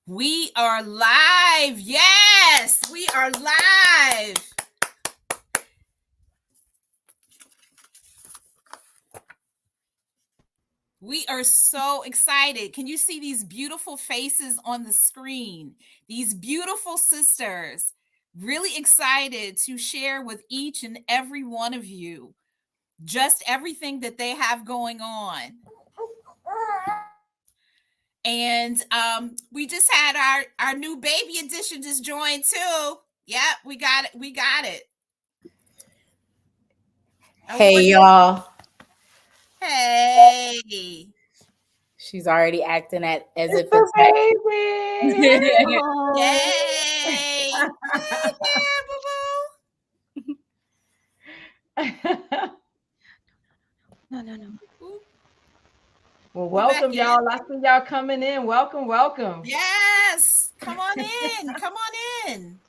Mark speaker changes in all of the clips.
Speaker 1: We are live. Yes, we are live. We are so excited. Can you see these beautiful faces on the screen? These beautiful sisters. Really excited to share with each and every one of you just everything that they have going on. And we just had our new baby edition just joined too. Yep, we got it. We got it.
Speaker 2: Hey y'all.
Speaker 1: Hey.
Speaker 2: She's already acting as if
Speaker 3: It's a baby.
Speaker 1: Yay.
Speaker 3: No. Well, welcome, y'all. I see y'all coming in. Welcome.
Speaker 1: Yes. Come on in. Come on in.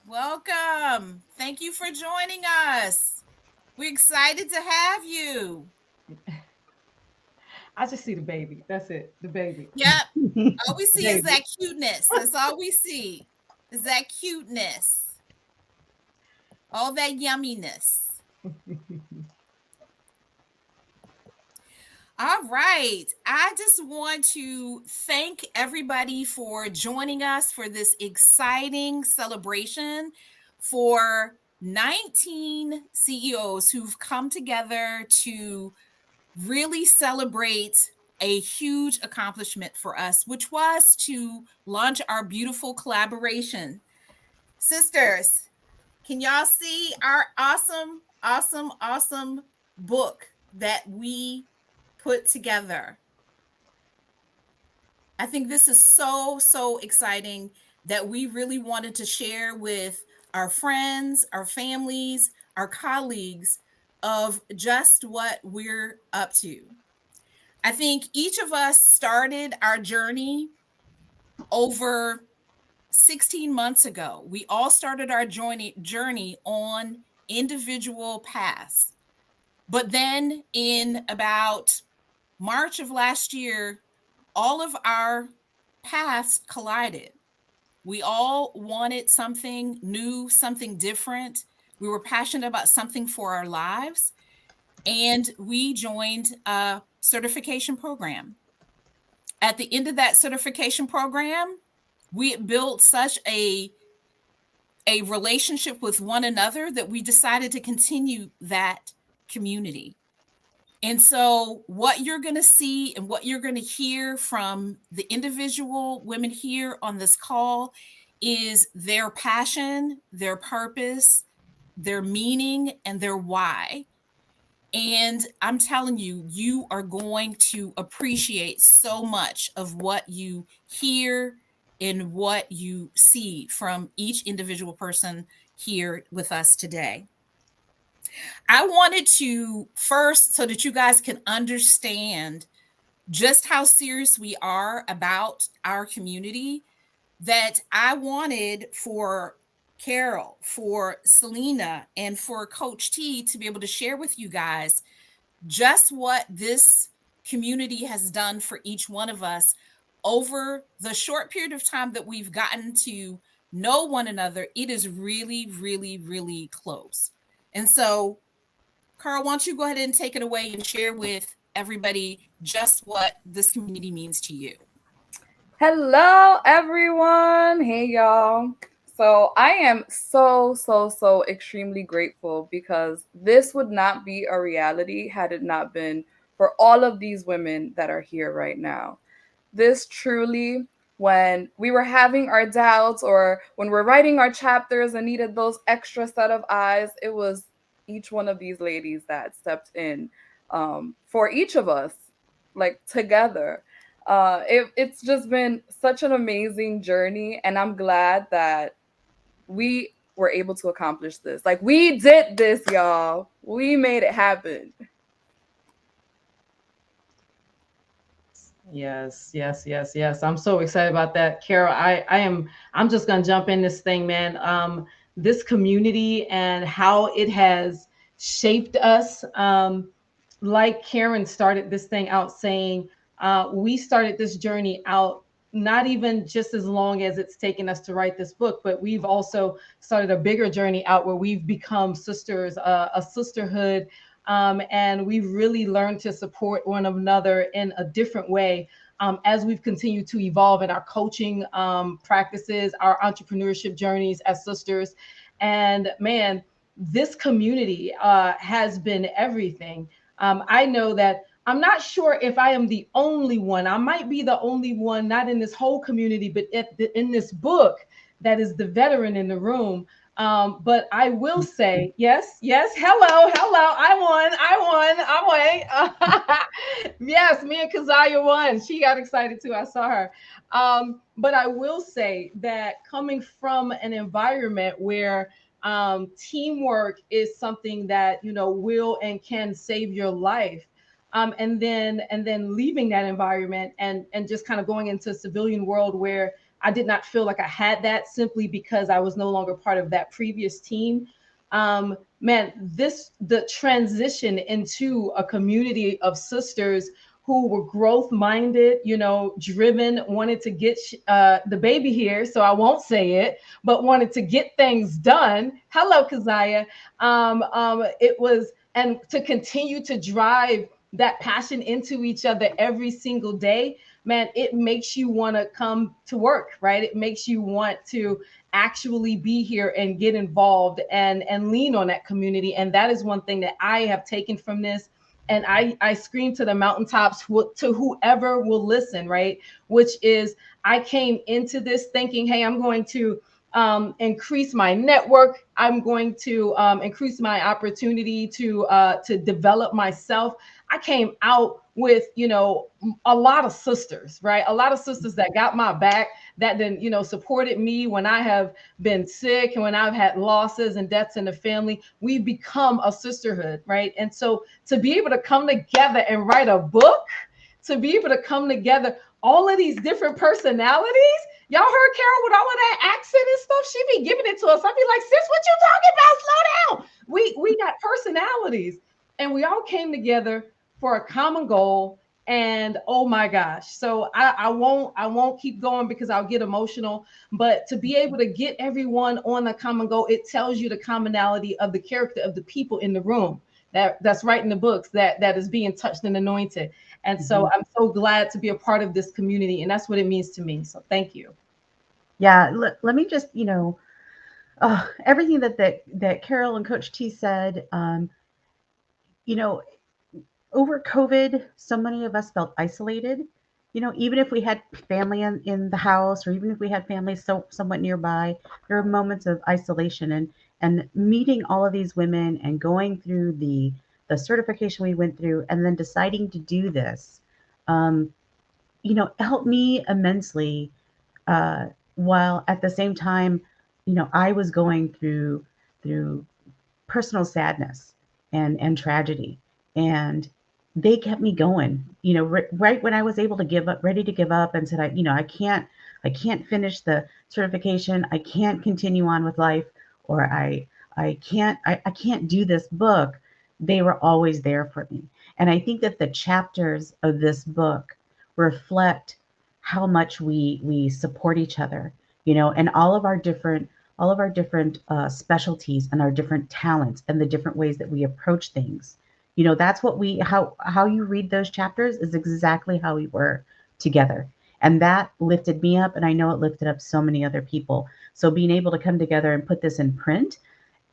Speaker 1: Welcome. Thank you for joining us. We're excited to have you.
Speaker 3: I just see the baby. That's it. The baby.
Speaker 1: Yep. All we see is
Speaker 3: Baby.
Speaker 1: that cuteness. That's all we see is that cuteness. All that yumminess. All right. I just want to thank everybody for joining us for this exciting celebration for 19 CEOs who've come together to really celebrate a huge accomplishment for us, which was to launch our beautiful collaboration. Sisters, can y'all see our awesome book that we put together? I think this is so exciting that we really wanted to share with our friends, our families, our colleagues of just what we're up to. I think each of us started our journey over 16 months ago. We all started our journey on individual paths. But then in about March of last year, all of our paths collided. We all wanted something new, something different. We were passionate about something for our lives. And we joined a certification program. At the end of that certification program, we built such a relationship with one another that we decided to continue that community. And so, what you're going to see and what you're going to hear from the individual women here on this call is their passion, their purpose, their meaning, and their why. And I'm telling you, you are going to appreciate so much of what you hear and what you see from each individual person here with us today. I wanted to first, so that you guys can understand just how serious we are about our community, that I wanted for Carol, for Selena, and for Coach T to be able to share with you guys just what this community has done for each one of us over the short period of time that we've gotten to know one another. It is really close. And so, Carl, why don't you go ahead and take it away and share with everybody just what this community means to you?
Speaker 4: Hello, everyone. Hey, y'all. So I am so extremely grateful because this would not be a reality had it not been for all of these women that are here right now. This truly, when we were having our doubts or when we're writing our chapters and needed those extra set of eyes, it was each one of these ladies that stepped in for each of us, like together. It's just been such an amazing journey, and I'm glad that we were able to accomplish this. Like, we did this, y'all. We made it happen.
Speaker 3: Yes. I'm so excited about that, Carol. I'm just gonna jump in this thing, man. This community and how it has shaped us. Like Karen started this thing out saying, we started this journey out not even just as long as it's taken us to write this book, but we've also started a bigger journey out where we've become sisters, a sisterhood. And we've really learned to support one another in a different way as we've continued to evolve in our coaching practices, our entrepreneurship journeys as sisters. And man, this community has been everything. I know that I'm not sure if I am the only one. I might be the only one, not in this whole community, but in this book that is the veteran in the room. But I will say, yes, hello. I won. Yes, me and Keziah won. She got excited too. I saw her. But I will say that coming from an environment where teamwork is something that, you know, will and can save your life. And then leaving that environment and just kind of going into civilian world where I did not feel like I had that simply because I was no longer part of that previous team. Man, the transition into a community of sisters who were growth minded, you know, driven, wanted to get the baby here, so I won't say it, but wanted to get things done. Hello, Keziah. It was, and to continue to drive that passion into each other every single day, man, it makes you want to come to work, right? It makes you want to actually be here and get involved and lean on that community. And that is one thing that I have taken from this. And I scream to the mountaintops to whoever will listen, right? Which is, I came into this thinking, hey, I'm going to increase my network. I'm going to increase my opportunity to develop myself. I came out with, you know, a lot of sisters, right? A lot of sisters that got my back, that then, you know, supported me when I have been sick and when I've had losses and deaths in the family. We've become a sisterhood, right? And so to be able to come together and write a book, to be able to come together, all of these different personalities. Y'all heard Carol with all of that accent and stuff. She be giving it to us. I'd be like, sis, what you talking about? Slow down. We got personalities, and we all came together for a common goal. And oh my gosh, so I won't keep going because I'll get emotional. But to be able to get everyone on a common goal, it tells you the commonality of the character of the people in the room that's writing the books that is being touched and anointed. And so I'm so glad to be a part of this community, and that's what it means to me. So thank you.
Speaker 5: Yeah, let me just, you know, everything that Carol and Coach T said, you know, over COVID, so many of us felt isolated. You know, even if we had family in the house, or even if we had family somewhat nearby, there are moments of isolation. And meeting all of these women and going through the certification we went through, and then deciding to do this, you know, helped me immensely. While at the same time, you know, I was going through personal sadness and tragedy, and they kept me going. You know, right when I was able to give up, ready to give up, and said, I can't finish the certification, I can't continue on with life, or I can't do this book. They were always there for me, and I think that the chapters of this book reflect how much we support each other, you know, and all of our different specialties and our different talents and the different ways that we approach things. You know, that's what how you read those chapters is exactly how we were together. And that lifted me up, and I know it lifted up so many other people. So being able to come together and put this in print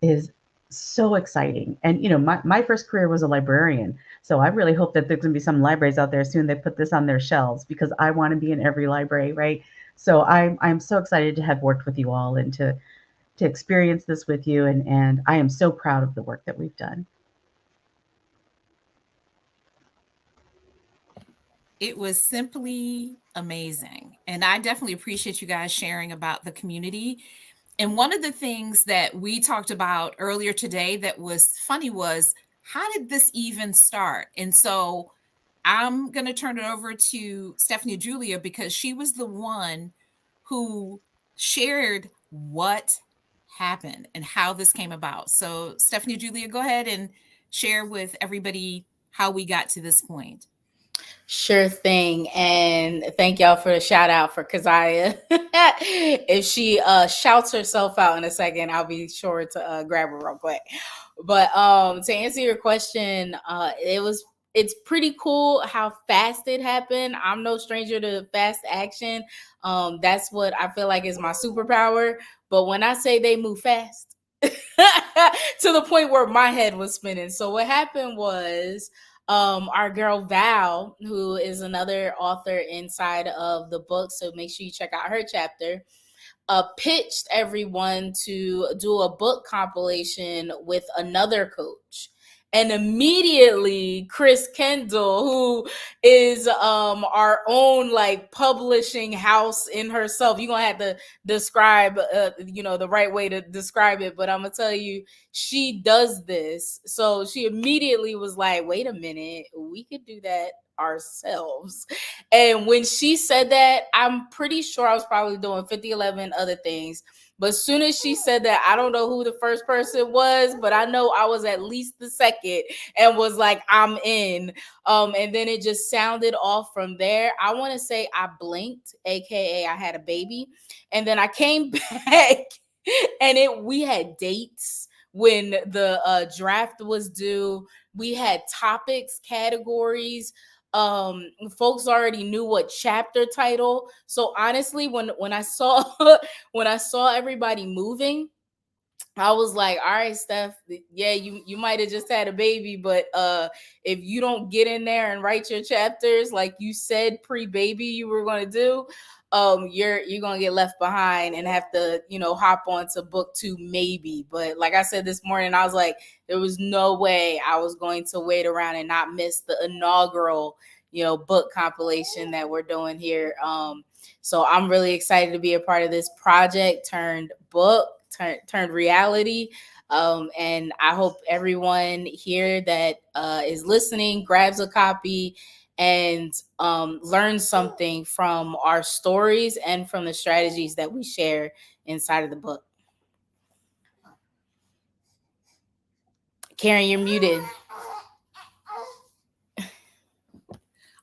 Speaker 5: is so exciting. And, you know, my first career was a librarian. So I really hope that there's going to be some libraries out there soon that put this on their shelves, because I want to be in every library, right? So I'm so excited to have worked with you all and to experience this with you. And I am so proud of the work that we've done.
Speaker 1: It was simply amazing. And I definitely appreciate you guys sharing about the community. And one of the things that we talked about earlier today that was funny was, how did this even start? And so I'm going to turn it over to Stephanie Julia, because she was the one who shared what happened and how this came about. So Stephanie Julia, go ahead and share with everybody how we got to this point.
Speaker 2: Sure thing. And thank y'all for the shout out for Keziah. If she shouts herself out in a second, I'll be sure to grab her real quick. But to answer your question, it's pretty cool how fast it happened. I'm no stranger to fast action. That's what I feel like is my superpower. But when I say they move fast, to the point where my head was spinning. So what happened was our girl Val, who is another author inside of the book, so make sure you check out her chapter, pitched everyone to do a book compilation with another coach. And immediately Chris Kendall, who is our own like publishing house in herself, you're gonna have to describe the right way to describe it, but I'm gonna tell you, she does this. So she immediately was like, wait a minute, we could do that ourselves. And when she said that, I'm pretty sure I was probably doing 50, 11 other things. But as soon as she said that, I don't know who the first person was, but I know I was at least the second and was like, I'm in. And then it just sounded off from there. I want to say I blinked, AKA I had a baby. And then I came back and we had dates when the draft was due. We had topics, categories. Folks already knew what chapter title. So honestly, when I saw everybody moving, I was like, all right, Steph, yeah, you might have just had a baby, but if you don't get in there and write your chapters like you said pre-baby you were going to do, you're going to get left behind and have to, hop on to book 2 maybe. But like I said this morning, I was like, there was no way I was going to wait around and not miss the inaugural, book compilation that we're doing here. So I'm really excited to be a part of this project turned book, turned reality. And I hope everyone here that is listening grabs a copy and learn something from our stories and from the strategies that we share inside of the book. Karen, you're muted.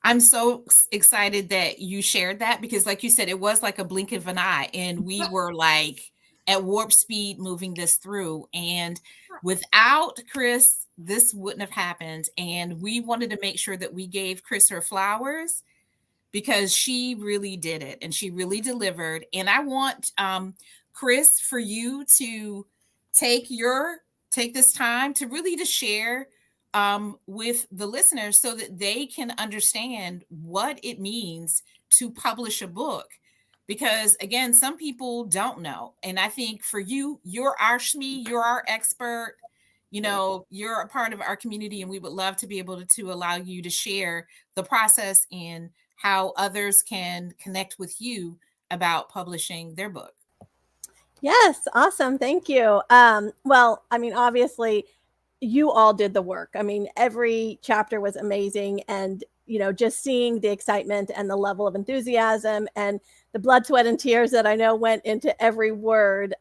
Speaker 1: I'm so excited that you shared that because, like you said, it was like a blink of an eye, and we were like at warp speed moving this through. And without Chris, this wouldn't have happened. And we wanted to make sure that we gave Chris her flowers because she really did it and she really delivered. And I want Chris, for you to take this time to really to share with the listeners so that they can understand what it means to publish a book. Because again, some people don't know. And I think for you, you're our SME, you're our expert, you're a part of our community, and we would love to be able to allow you to share the process and how others can connect with you about publishing their book.
Speaker 6: Yes, awesome. Thank you. Well, I mean, obviously, you all did the work. I mean, every chapter was amazing. And, just seeing the excitement and the level of enthusiasm and the blood, sweat, and tears that I know went into every word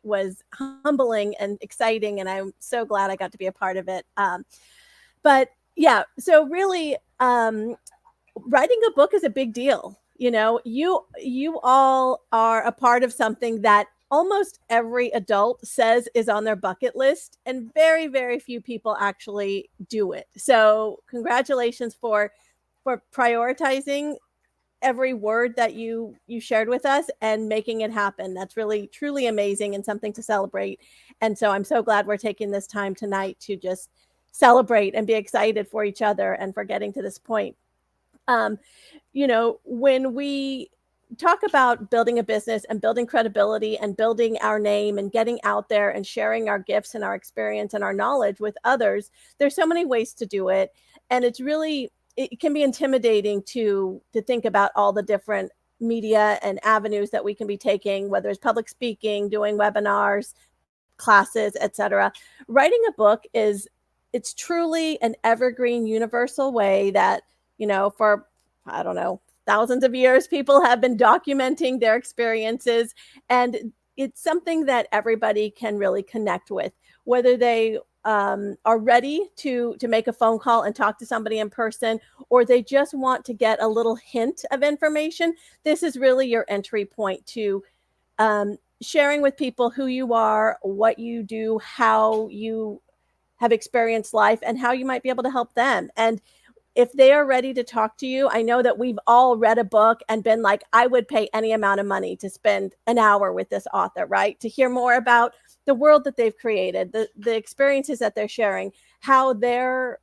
Speaker 6: was humbling and exciting. And I'm so glad I got to be a part of it. But yeah, so really, writing a book is a big deal. You all are a part of something that almost every adult says is on their bucket list, and very, very few people actually do it. So congratulations for prioritizing every word that you shared with us and making it happen. That's really, truly amazing and something to celebrate. And so I'm so glad we're taking this time tonight to just celebrate and be excited for each other and for getting to this point. When we talk about building a business and building credibility and building our name and getting out there and sharing our gifts and our experience and our knowledge with others, there's so many ways to do it. And it can be intimidating to think about all the different media and avenues that we can be taking, whether it's public speaking, doing webinars, classes, etc. Writing a book it's truly an evergreen, universal way that, for, I don't know, thousands of years, people have been documenting their experiences. And it's something that everybody can really connect with, whether they are ready to make a phone call and talk to somebody in person, or they just want to get a little hint of information, this is really your entry point to sharing with people who you are, what you do, how you have experienced life, and how you might be able to help them. And if they are ready to talk to you, I know that we've all read a book and been like, I would pay any amount of money to spend an hour with this author, right? To hear more about the world that they've created, the experiences that they're sharing, how their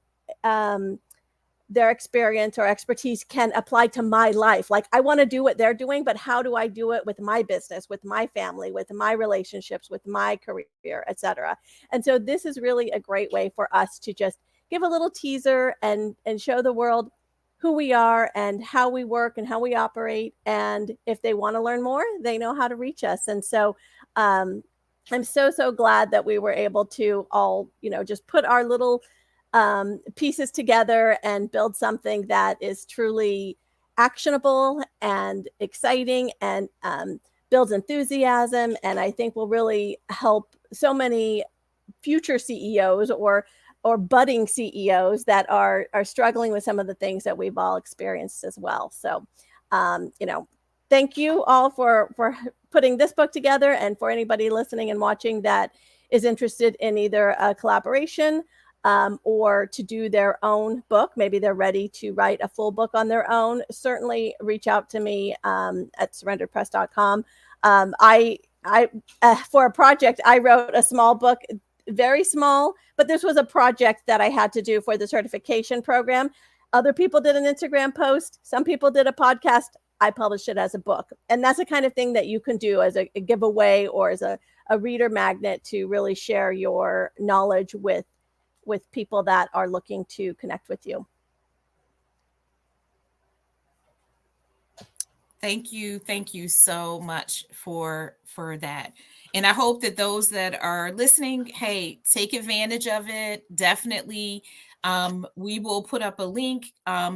Speaker 6: experience or expertise can apply to my life. Like, I want to do what they're doing, but how do I do it with my business, with my family, with my relationships, with my career, etc. And so this is really a great way for us to just give a little teaser and show the world who we are and how we work and how we operate. And if they want to learn more, they know how to reach us. And so I'm so glad that we were able to all, just put our little pieces together and build something that is truly actionable and exciting and builds enthusiasm. And I think will really help so many future CEOs or budding CEOs that are struggling with some of the things that we've all experienced as well. So, thank you all for putting this book together, and for anybody listening and watching that is interested in either a collaboration or to do their own book. Maybe they're ready to write a full book on their own. Certainly reach out to me at surrenderedpress.com. For a project, I wrote a small book, very small, but this was a project that I had to do for the certification program. Other people did an Instagram post. Some people did a podcast. I published it as a book. And that's the kind of thing that you can do as a giveaway or as a reader magnet to really share your knowledge with people that are looking to connect with you.
Speaker 1: Thank you so much for that. And I hope that those that are listening, hey, take advantage of it. Definitely. We will put up a link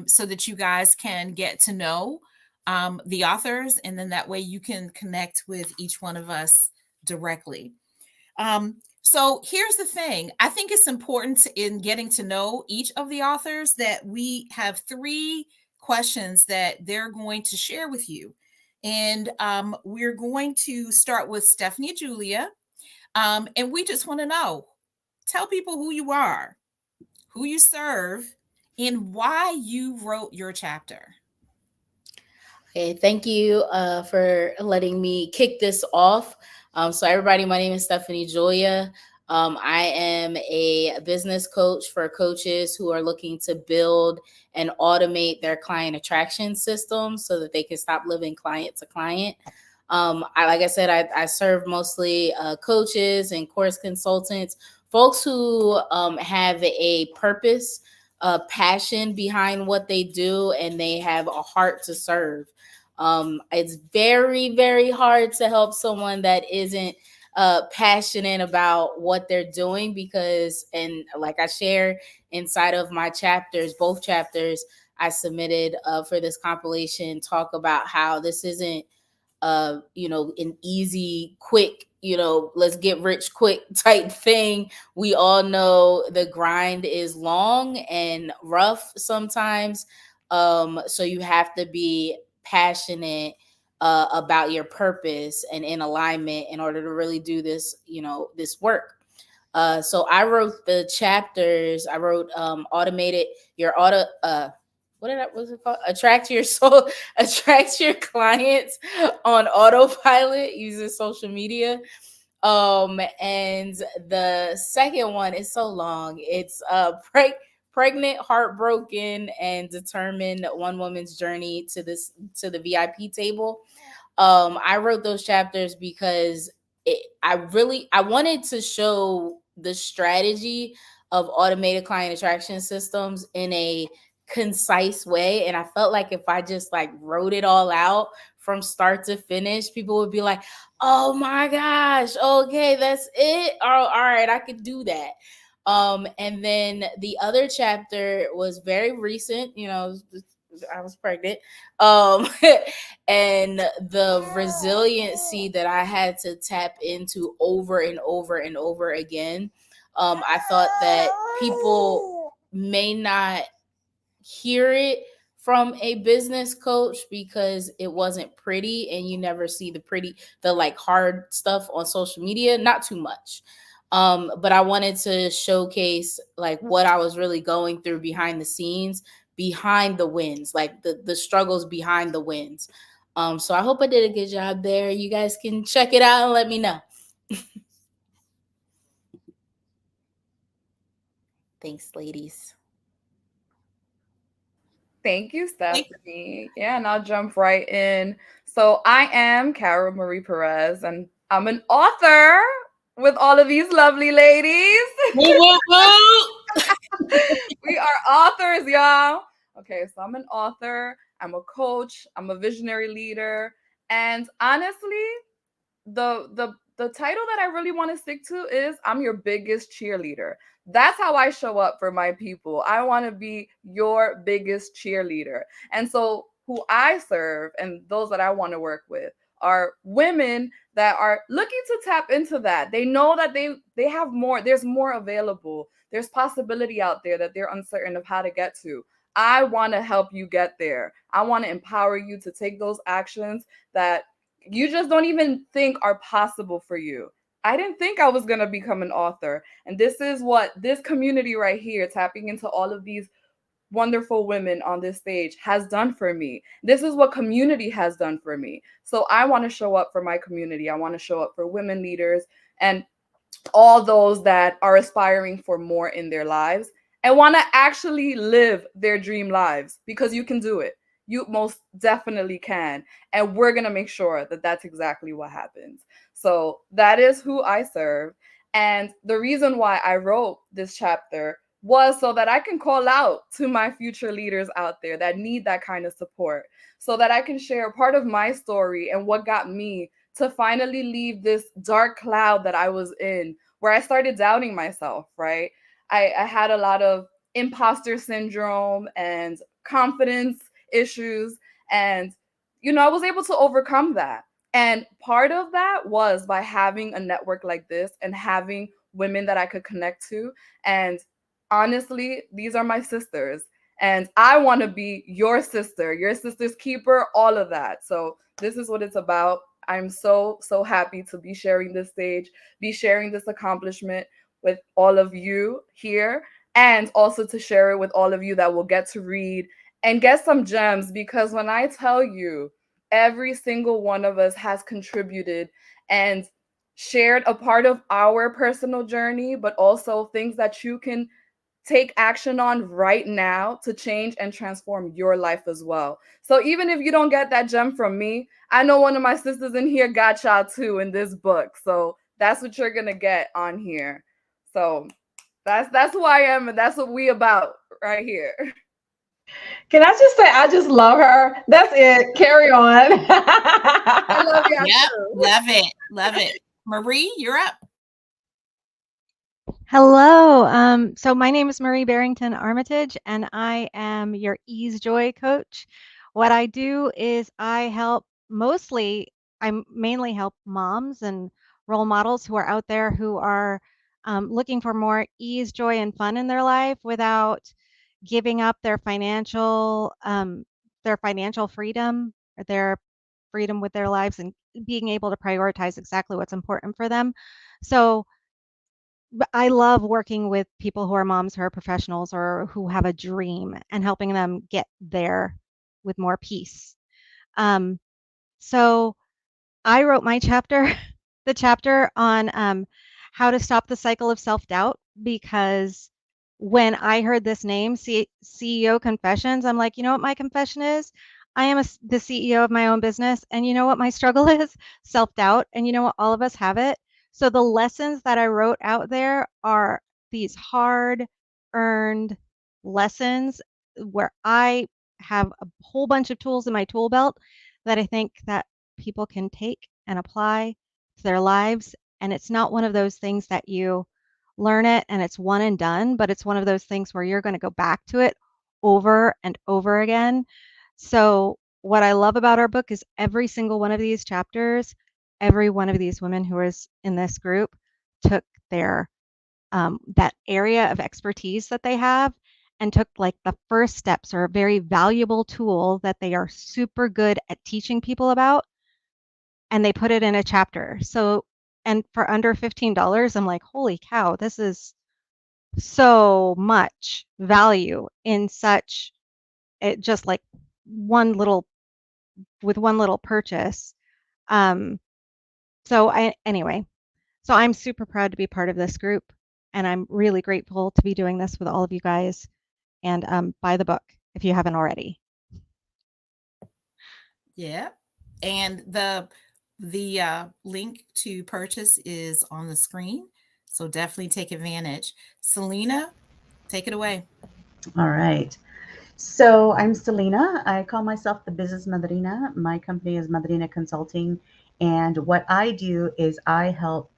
Speaker 1: so that you guys can get to know the authors, and then that way you can connect with each one of us directly. So here's the thing. I think it's important in getting to know each of the authors that we have 3 questions that they're going to share with you. And we're going to start with Stephanie Julia. And we just want to know, tell people who you are, who you serve, and why you wrote your chapter.
Speaker 2: Okay, thank you for letting me kick this off. So everybody, my name is Stephanie Julia. I am a business coach for coaches who are looking to build and automate their client attraction system so that they can stop living client to client. Like I said, I serve mostly coaches and course consultants, folks who have a purpose, a passion behind what they do, and they have a heart to serve. It's very, very hard to help someone that isn't passionate about what they're doing, because, and like I share inside of my chapters, both chapters I submitted for this compilation, talk about how this isn't an easy, quick, let's get rich quick type thing. We all know the grind is long and rough sometimes. So you have to be passionate about your purpose and in alignment in order to really do this, this work. So I wrote the chapters. I wrote automated your auto. What's it called? Attract your clients on autopilot using social media. And the second one is so long. It's pregnant, heartbroken, and determined: one woman's journey to the VIP table. I wrote those chapters because I wanted to show the strategy of automated client attraction systems in a concise way. And I felt like if I just wrote it all out from start to finish, people would be like, oh my gosh, okay, that's it. All right, I could do that. And then the other chapter was very recent, I was pregnant. And the resiliency that I had to tap into over and over and over again. I thought that people may not hear it from a business coach because it wasn't pretty, and you never see the like hard stuff on social media, not too much. But I wanted to showcase like what I was really going through behind the scenes, behind the wins, like the struggles behind the wins. So I hope I did a good job there. You guys can check it out and let me know. Thanks, ladies.
Speaker 4: Thank you, Stephanie. Yeah, and I'll jump right in. So I am Carol Marie Perez, and I'm an author with all of these lovely ladies. We are authors, y'all. Okay, so I'm an author, I'm a coach, I'm a visionary leader, and honestly, the title that I really want to stick to is I'm your biggest cheerleader. That's how I show up for my people. I want to be your biggest cheerleader. And so who I serve and those that I want to work with are women that are looking to tap into that. They know that they have more, there's more available. There's possibility out there that they're uncertain of how to get to. I want to help you get there. I want to empower you to take those actions that you just don't even think are possible for you. I didn't think I was going to become an author. And this is what this community right here, tapping into all of these wonderful women on this stage, has done for me. This is what community has done for me. So I want to show up for my community. I want to show up for women leaders and all those that are aspiring for more in their lives and want to actually live their dream lives, because you can do it. You most definitely can. And we're going to make sure that that's exactly what happens. So that is who I serve. And the reason why I wrote this chapter was so that I can call out to my future leaders out there that need that kind of support, so that I can share part of my story and what got me to finally leave this dark cloud that I was in, where I started doubting myself, right? I had a lot of imposter syndrome and confidence issues. And, I was able to overcome that. And part of that was by having a network like this and having women that I could connect to. And honestly, these are my sisters. And I want to be your sister's keeper, all of that. So this is what it's about. I'm so happy to be sharing this stage, be sharing this accomplishment with all of you here, and also to share it with all of you that will get to read and get some gems. Because when I tell you, every single one of us has contributed and shared a part of our personal journey, but also things that you can take action on right now to change and transform your life as well. So even if you don't get that gem from me, I know one of my sisters in here got y'all too in this book. So that's what you're gonna get on here. So that's who I am, and that's what we about right here.
Speaker 3: Can I just say I just love her? That's it. Carry on.
Speaker 4: I love you.
Speaker 1: Yep, love it, love it. Marie, you're up.
Speaker 7: Hello. So my name is Marie Barrington Armitage, and I am your Ease Joy coach. What I do is I mainly help moms and role models who are out there who are looking for more ease, joy, and fun in their life without giving up their financial freedom, or their freedom with their lives, and being able to prioritize exactly what's important for them. So I love working with people who are moms, who are professionals, or who have a dream, and helping them get there with more peace. So I wrote my chapter, the chapter on how to stop the cycle of self-doubt, because when I heard this name, CEO Confessions, I'm like, you know what my confession is? I am the CEO of my own business. And you know what my struggle is? Self-doubt. And you know what? All of us have it. So the lessons that I wrote out there are these hard-earned lessons where I have a whole bunch of tools in my tool belt that I think that people can take and apply to their lives. And it's not one of those things that you learn it and it's one and done, but it's one of those things where you're going to go back to it over and over again. So what I love about our book is every single one of these chapters, every one of these women who is in this group took their that area of expertise that they have and took like the first steps or a very valuable tool that they are super good at teaching people about, and they put it in a chapter. So, and for under $15, I'm like, holy cow, this is so much value in such it just like one little with one little purchase. Um, so anyway, so I'm super proud to be part of this group, and I'm really grateful to be doing this with all of you guys. And buy the book if you haven't already.
Speaker 1: Yeah. And the link to purchase is on the screen. So definitely take advantage. Selena, take it away.
Speaker 5: All right. So I'm Selena. I call myself the Business Madrina. My company is Madrina Consulting. And what I do is I help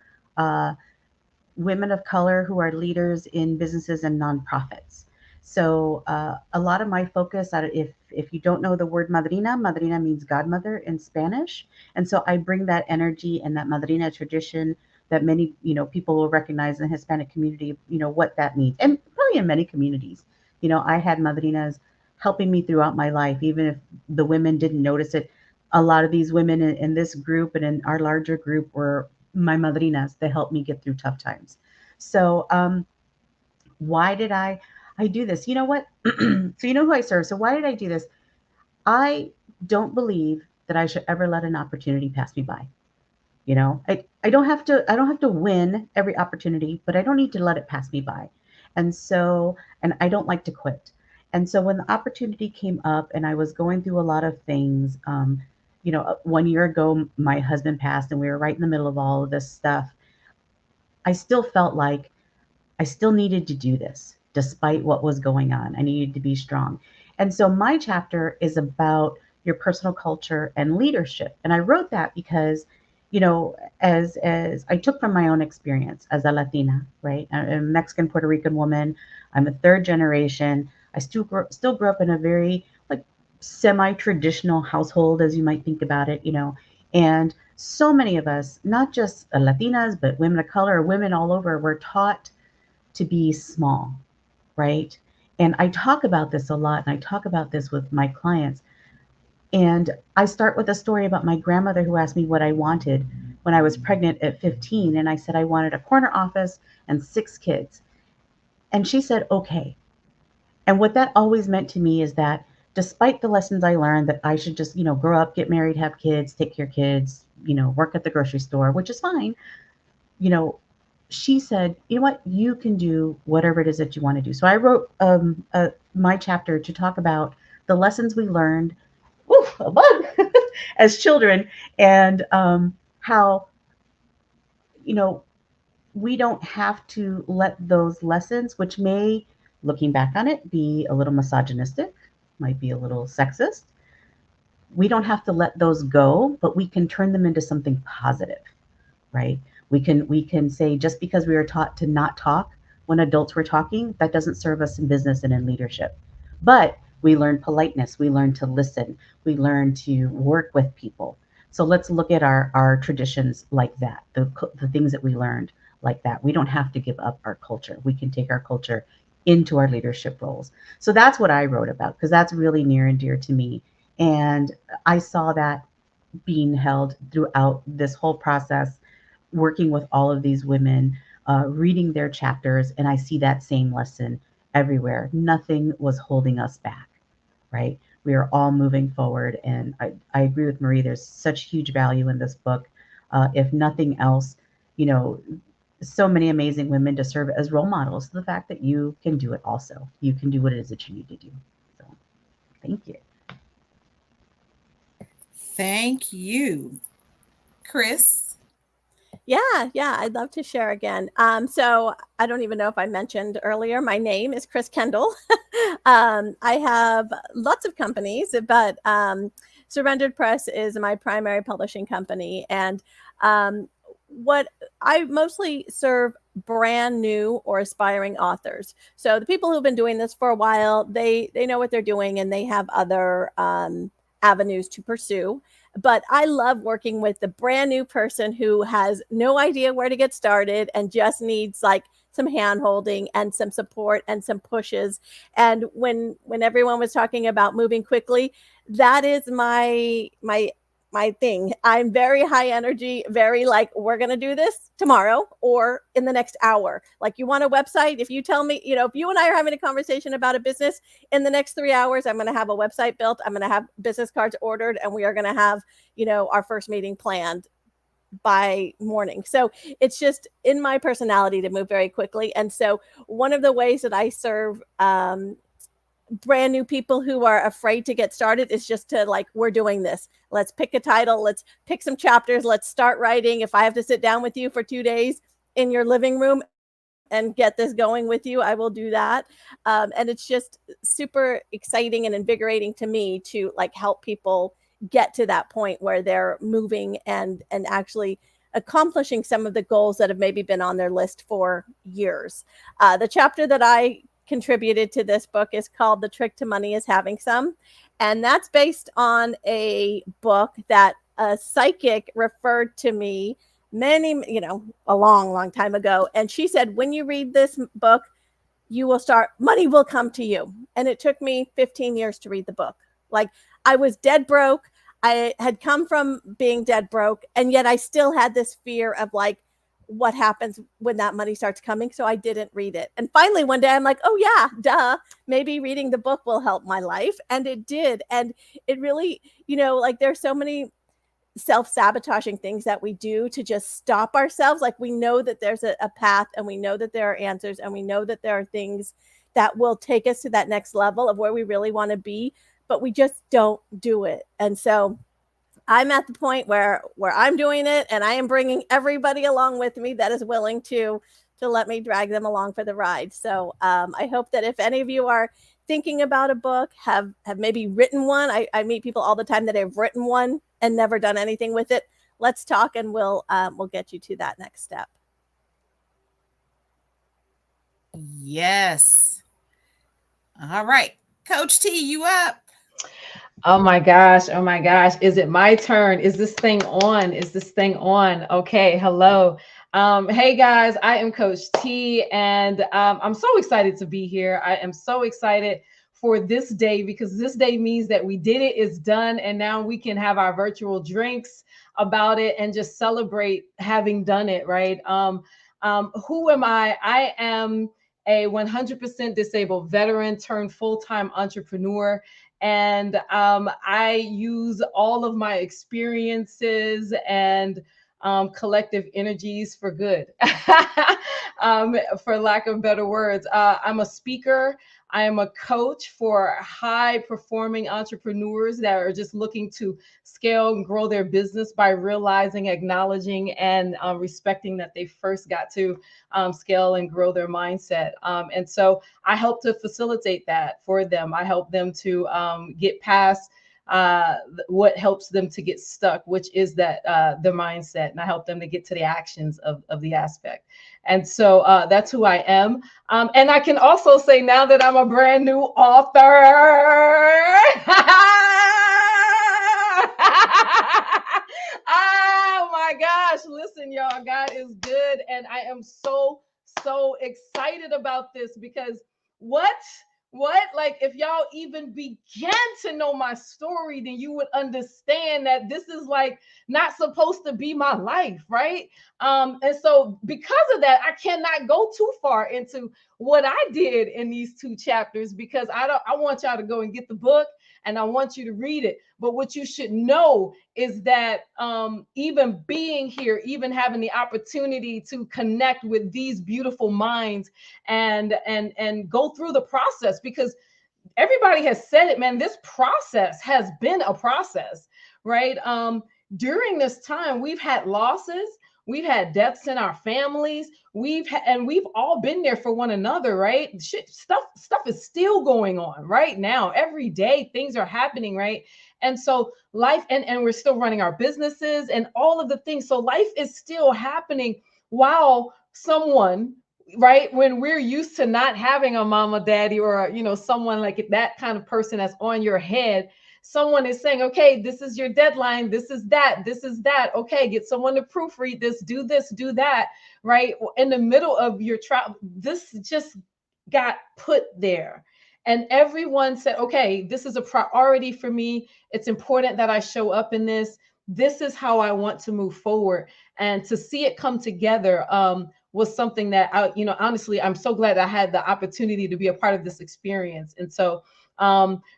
Speaker 5: women of color who are leaders in businesses and nonprofits. So a lot of my focus, if you don't know the word madrina, madrina means godmother in Spanish, and so I bring that energy and that madrina tradition that many people will recognize in the Hispanic community. What that means, and probably in many communities. I had madrinas helping me throughout my life, even if the women didn't notice it. A lot of these women in this group and in our larger group were my madrinas. They helped me get through tough times. So why did I do this? You know what? So you know who I serve. So why did I do this? I don't believe that I should ever let an opportunity pass me by. I don't have to win every opportunity, but I don't need to let it pass me by. And I don't like to quit. And so when the opportunity came up and I was going through a lot of things, 1 year ago, my husband passed and we were right in the middle of all of this stuff. I still felt like I still needed to do this despite what was going on. I needed to be strong. And so my chapter is about your personal culture and leadership. And I wrote that because, as I took from my own experience as a Latina, right? I'm a Mexican Puerto Rican woman. I'm a third generation. I still grew up in a very like semi-traditional household, as you might think about it, and so many of us, not just Latinas, but women of color, women all over, were taught to be small, right? And I talk about this a lot, and I talk about this with my clients. And I start with a story about my grandmother who asked me what I wanted when I was pregnant at 15. And I said I wanted a corner office and 6 kids. And she said, okay. And what that always meant to me is that despite the lessons I learned that I should just, grow up, get married, have kids, take care of kids, work at the grocery store, which is fine, she said, you know what, you can do whatever it is that you want to do. So I wrote my chapter to talk about the lessons we learned a bug as children, and how, we don't have to let those lessons, which may, looking back on it, be a little misogynistic, might be a little sexist. We don't have to let those go, but we can turn them into something positive, right? We can say just because we were taught to not talk when adults were talking, that doesn't serve us in business and in leadership. But we learn politeness, we learn to listen, we learn to work with people. So let's look at our traditions like that, the things that we learned like that. We don't have to give up our culture. We can take our culture into our leadership roles. So that's what I wrote about, because that's really near and dear to me. And I saw that being held throughout this whole process, working with all of these women, reading their chapters, and I see that same lesson everywhere. Nothing was holding us back, right? We are all moving forward. And I agree with Marie, there's such huge value in this book. If nothing else, so many amazing women to serve as role models. The fact that you can do it also. You can do what it is that you need to do. So thank you.
Speaker 1: Thank you. Chris?
Speaker 6: Yeah, I'd love to share again. So I don't even know if I mentioned earlier, my name is Chris Kendall. I have lots of companies, but Surrendered Press is my primary publishing company. And what I mostly serve brand new or aspiring authors. So the people who've been doing this for a while, they know what they're doing and they have other avenues to pursue. But I love working with the brand new person who has no idea where to get started and just needs like some hand holding and some support and some pushes. And when everyone was talking about moving quickly, that is my thing. I'm very high energy, very like, we're going to do this tomorrow or in the next hour. Like, you want a website? If you tell me, if you and I are having a conversation about a business, in the next 3 hours, I'm going to have a website built. I'm going to have business cards ordered, and we are going to have, our first meeting planned by morning. So it's just in my personality to move very quickly. And so one of the ways that I serve brand new people who are afraid to get started is just to, like, we're doing this. Let's pick a title. Let's pick some chapters. Let's start writing. If I have to sit down with you for 2 days in your living room and get this going with you, I will do that. And it's just super exciting and invigorating to me to, like, help people get to that point where they're moving and actually accomplishing some of the goals that have maybe been on their list for years. The chapter that I contributed to this book is called The Trick to Money is Having Some. And that's based on a book that a psychic referred to me a long time ago. And she said, when you read this book, money will come to you. And it took me 15 years to read the book. Like, I was dead broke. I had come from being dead broke. And yet I still had this fear of, like, what happens when that money starts coming. So I didn't read it. And finally one day I'm like, oh yeah, duh, maybe reading the book will help my life. And it did. And it really, like, there's so many self-sabotaging things that we do to just stop ourselves. Like, we know that there's a path, and we know that there are answers, and we know that there are things that will take us to that next level of where we really want to be, but we just don't do it. And so I'm at the point where I'm doing it, and I am bringing everybody along with me that is willing to let me drag them along for the ride. So I hope that if any of you are thinking about a book, have maybe written one, I meet people all the time that have written one and never done anything with it. Let's talk, and we'll get you to that next step.
Speaker 1: Yes. All right, Coach T, you up?
Speaker 3: Oh my gosh. Oh my gosh. Is it my turn? Is this thing on? Okay. Hello. Hey guys, I am Coach T, and I'm so excited to be here. I am so excited for this day, because this day means that we did it, it's done, and now we can have our virtual drinks about it and just celebrate having done it, right? Who am I? I am a 100% disabled veteran turned full-time entrepreneur. And I use all of my experiences and collective energies for good, for lack of better words. I'm a speaker. I am a coach for high performing entrepreneurs that are just looking to scale and grow their business by realizing, acknowledging, and respecting that they first got to scale and grow their mindset. And so I help to facilitate that for them. I help them to get past what helps them to get stuck, which is that the mindset, and I help them to get to the actions of the aspect. And so that's who I am. And I can also say now that I'm a brand new author. Oh my gosh, listen, y'all, God is good, and I am so excited about this, because what like, if y'all even began to know my story, then you would understand that this is, like, not supposed to be my life, right? And so because of that, I cannot go too far into what I did in these 2 chapters, because I want y'all to go and get the book, and I want you to read it. But what you should know is that even being here, even having the opportunity to connect with these beautiful minds and go through the process, because everybody has said it, man, this process has been a process, right? During this time, we've had losses. We've had deaths in our families. We've all been there for one another, right? Stuff is still going on right now. Every day, things are happening, right? And so life, and we're still running our businesses and all of the things. So life is still happening while someone, right, when we're used to not having a mama, daddy, or someone like that kind of person that's on your head, someone is saying, okay, this is your deadline, this is that, okay, get someone to proofread this, do that, right? In the middle of your trial, this just got put there. And everyone said, okay, this is a priority for me. It's important that I show up in this. This is how I want to move forward. And to see it come together was something that I, honestly, I'm so glad I had the opportunity to be a part of this experience. And so,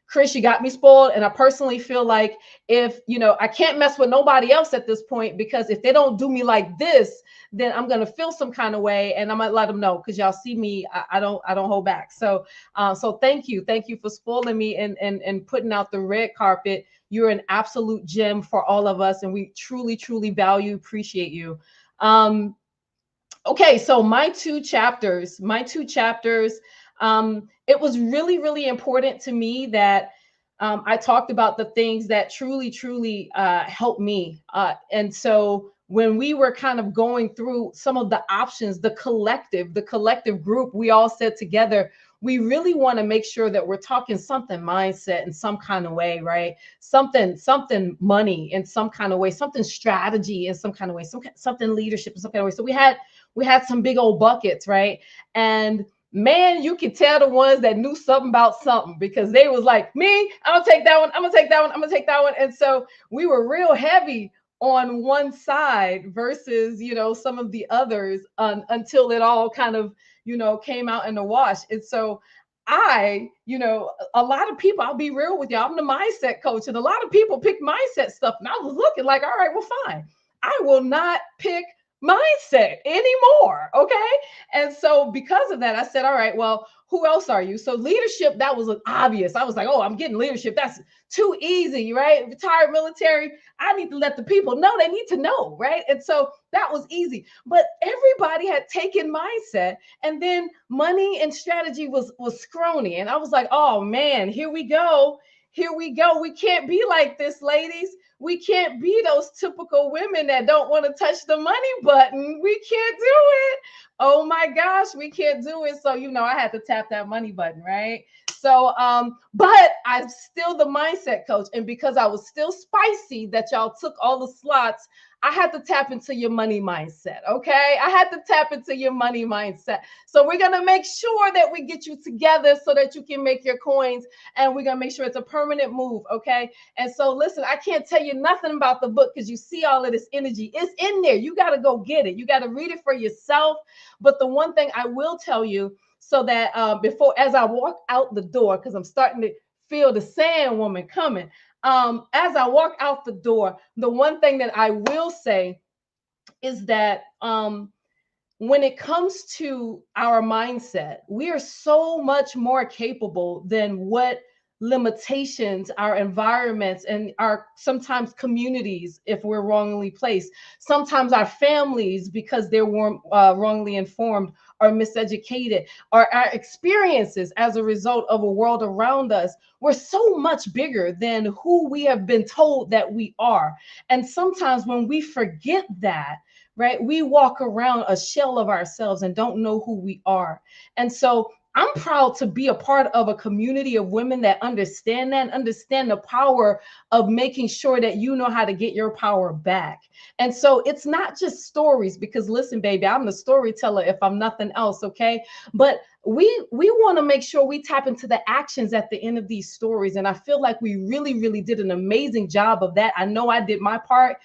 Speaker 3: Chris, you got me spoiled. And I personally feel like if, I can't mess with nobody else at this point, because if they don't do me like this, then I'm going to feel some kind of way, and I might let them know, because y'all see me, I don't hold back. So, so thank you for spoiling me and putting out the red carpet. You're an absolute gem for all of us, and we truly, truly appreciate you. Okay, so my two chapters, it was really, really important to me that I talked about the things that truly helped me. And so when we were kind of going through some of the options, the collective group, we all said together, we really want to make sure that we're talking something mindset in some kind of way, right? Something money in some kind of way, something strategy in some kind of way, something leadership in some kind of way. So we had some big old buckets, right? And man, you could tell the ones that knew something about something, because they was like, me, I'm gonna take that one, I'm gonna take that one, I'm gonna take that one. And so we were real heavy on one side versus, some of the others until it all kind of, came out in the wash. And so a lot of people, I'll be real with y'all, I'm the mindset coach, and a lot of people pick mindset stuff. And I was looking like, all right, well, fine. I will not pick mindset anymore. Okay. And so because of that, I said, all right, well, who else are you? So leadership, that was obvious. I was like, oh, I'm getting leadership. That's too easy, right? Retired military. I need to let the people know, they need to know, right? And so that was easy. But everybody had taken mindset, and then money and strategy was scrawny. And I was like, oh man, here we go. We can't be like this, ladies. We can't be those typical women that don't want to touch the money button. We can't do it. Oh my gosh, we can't do it. So, I had to tap that money button, right? So, but I'm still the mindset coach. And because I was still spicy that y'all took all the slots, I had to tap into your money mindset. Okay. I had to tap into your money mindset. So we're going to make sure that we get you together so that you can make your coins, and we're going to make sure it's a permanent move. Okay. And so listen, I can't tell you nothing about the book, because you see all of this energy. It's in there. You got to go get it. You got to read it for yourself. But the one thing I will tell you, so that as I walk out the door, because I'm starting to feel the sand woman coming. As I walk out the door, the one thing that I will say is that when it comes to our mindset, we are so much more capable than what limitations our environments and our sometimes communities, if we're wrongly placed, sometimes our families, because they're wrongly informed or miseducated, or our experiences as a result of a world around us, we're so much bigger than who we have been told that we are. And sometimes when we forget that, right, we walk around a shell of ourselves and don't know who we are. And so I'm proud to be a part of a community of women that understand that, understand the power of making sure that you know how to get your power back. And so it's not just stories, because listen, baby, I'm the storyteller if I'm nothing else, okay? But we want to make sure we tap into the actions at the end of these stories. And I feel like we really, really did an amazing job of that. I know I did my part.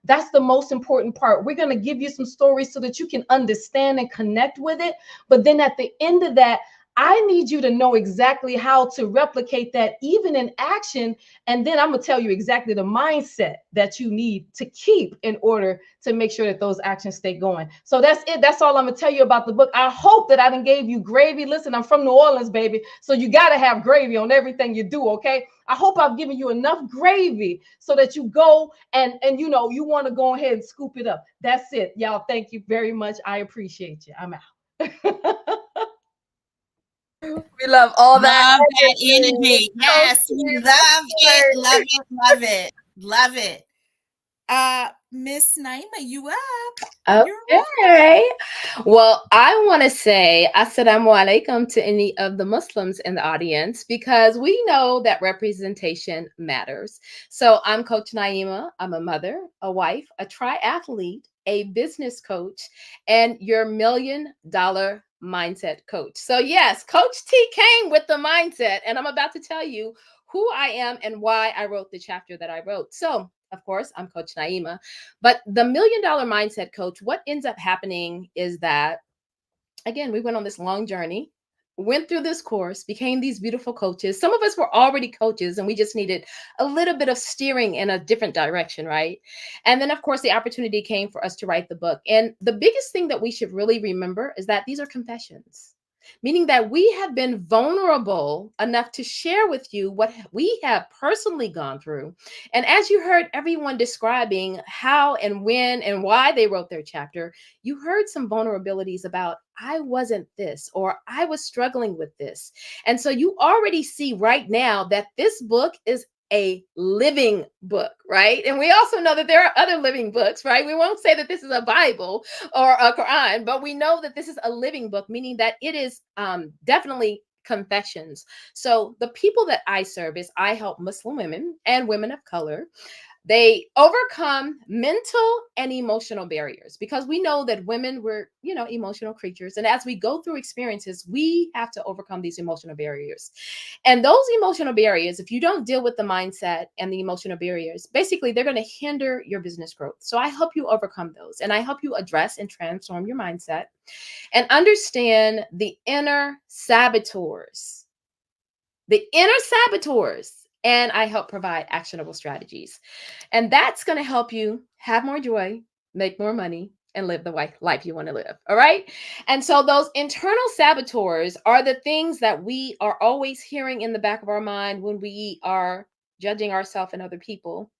Speaker 3: That's the most important part. We're going to give you some stories so that you can understand and connect with it. But then at the end of that, I need you to know exactly how to replicate that even in action. And then I'm going to tell you exactly the mindset that you need to keep in order to make sure that those actions stay going. So that's it. That's all I'm going to tell you about the book. I hope that I done gave you gravy. Listen, I'm from New Orleans, baby. So you got to have gravy on everything you do. Okay. I hope I've given you enough gravy so that you go and you want to go ahead and scoop it up. That's it. Y'all, thank you very much. I appreciate you. I'm out.
Speaker 4: We love all that.
Speaker 1: Love that energy. Yes, we love it. Love it. Love it. Love it. Miss Naima, you up? You're
Speaker 8: Okay. Well, I want to say Assalamu alaikum to any of the Muslims in the audience because we know that representation matters. So I'm Coach Naima. I'm a mother, a wife, a triathlete, a business coach, and your $1 million mindset coach. So yes, Coach T came with the mindset, and I'm about to tell you who I am and why I wrote the chapter that I wrote. So, of course, I'm Coach Naima. But the $1 million mindset coach, what ends up happening is that, again, we went on this long journey, went through this course, became these beautiful coaches. Some of us were already coaches and we just needed a little bit of steering in a different direction, right? And then, of course, the opportunity came for us to write the book. And the biggest thing that we should really remember is that these are confessions, meaning that we have been vulnerable enough to share with you what we have personally gone through. And as you heard everyone describing how and when and why they wrote their chapter, you heard some vulnerabilities about, I wasn't this, or I was struggling with this. And so you already see right now that this book is a living book, right? And we also know that there are other living books, right? We won't say that this is a Bible or a Quran, but we know that this is a living book, meaning that it is definitely confessions. So the people that I service, I help Muslim women and women of color. They overcome mental and emotional barriers because we know that women were, emotional creatures. And as we go through experiences, we have to overcome these emotional barriers. And those emotional barriers, if you don't deal with the mindset and the emotional barriers, basically they're going to hinder your business growth. So I help you overcome those, and I help you address and transform your mindset and understand the inner saboteurs. And I help provide actionable strategies. And that's going to help you have more joy, make more money, and live the life you want to live. All right. And so those internal saboteurs are the things that we are always hearing in the back of our mind when we are judging ourselves and other people.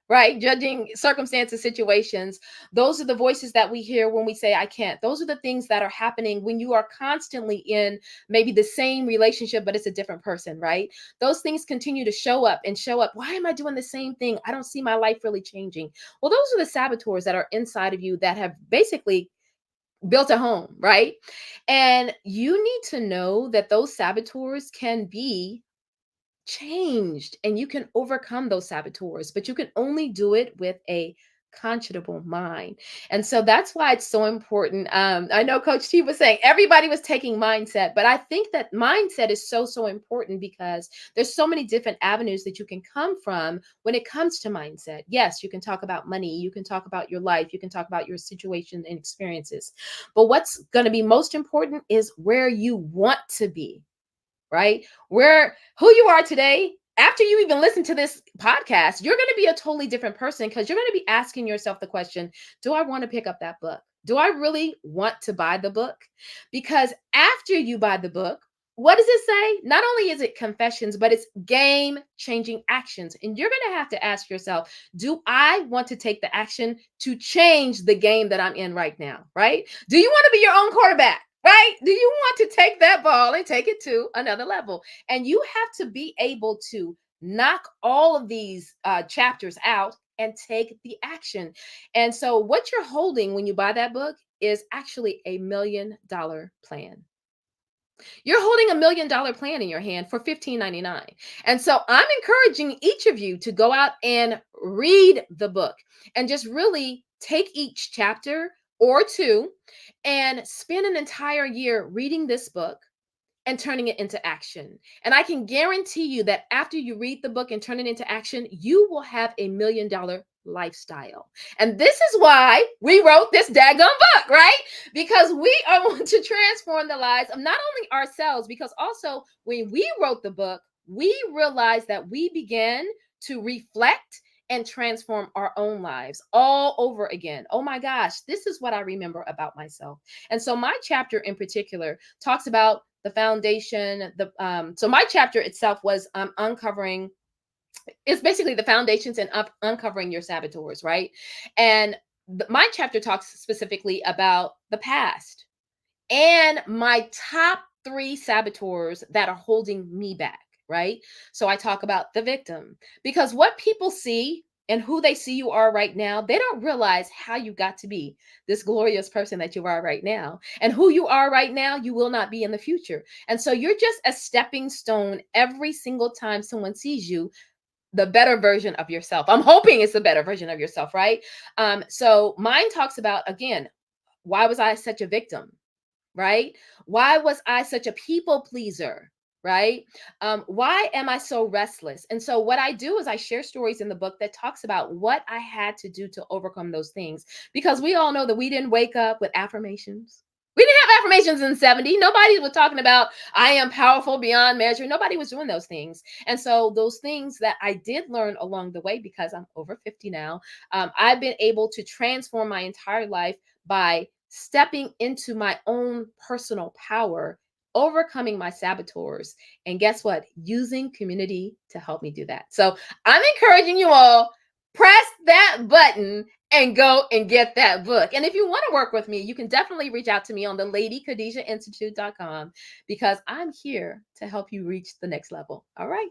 Speaker 8: Right? Judging circumstances, situations. Those are the voices that we hear when we say, I can't. Those are the things that are happening when you are constantly in maybe the same relationship, but it's a different person, right? Those things continue to show up and show up. Why am I doing the same thing? I don't see my life really changing. Well, those are the saboteurs that are inside of you that have basically built a home, right? And you need to know that those saboteurs can be changed and you can overcome those saboteurs, but you can only do it with a conscionable mind. And so that's why it's so important. I know Coach T was saying everybody was taking mindset, but I think that mindset is so important because there's so many different avenues that you can come from when it comes to mindset. Yes, you can talk about money, you can talk about your life, you can talk about your situation and experiences, but what's going to be most important is where you want to be. Right? Who you are today, after you even listen to this podcast, you're going to be a totally different person because you're going to be asking yourself the question, do I want to pick up that book? Do I really want to buy the book? Because after you buy the book, what does it say? Not only is it confessions, but it's game-changing actions. And you're going to have to ask yourself, do I want to take the action to change the game that I'm in right now? Right? Do you want to be your own quarterback? Right? Do you want to take that ball and take it to another level? And you have to be able to knock all of these chapters out and take the action. And so what you're holding when you buy that book is actually a $1 million plan. You're holding a $1 million plan in your hand for $15.99. And so I'm encouraging each of you to go out and read the book and just really take each chapter or two and spend an entire year reading this book and turning it into action. And I can guarantee you that after you read the book and turn it into action, you will have a $1 million lifestyle. And this is why we wrote this daggone book, right? Because we are want to transform the lives of not only ourselves, because also when we wrote the book, we realized that we began to reflect and transform our own lives all over again. Oh my gosh, this is what I remember about myself. And so my chapter in particular talks about the foundation. So my chapter itself was uncovering. It's basically the foundations and uncovering your saboteurs, right? And my chapter talks specifically about the past and my top 3 saboteurs that are holding me back. Right? So I talk about the victim because what people see and who they see you are right now, they don't realize how you got to be this glorious person that you are right now. And who you are right now, you will not be in the future. And so you're just a stepping stone every single time someone sees you, the better version of yourself. I'm hoping it's the better version of yourself, right? So mine talks about, again, why was I such a victim, right? Why was I such a people pleaser? Right? Why am I so restless? And so what I do is I share stories in the book that talks about what I had to do to overcome those things. Because we all know that we didn't wake up with affirmations. We didn't have affirmations in the 70s. Nobody was talking about, I am powerful beyond measure. Nobody was doing those things. And so those things that I did learn along the way, because I'm over 50 now, I've been able to transform my entire life by stepping into my own personal power, overcoming my saboteurs, and guess what? Using community to help me do that. So I'm encouraging you all, press that button and go and get that book. And if you want to work with me, you can definitely reach out to me on the LadyKhadijahInstitute.com, because I'm here to help you reach the next level. All right.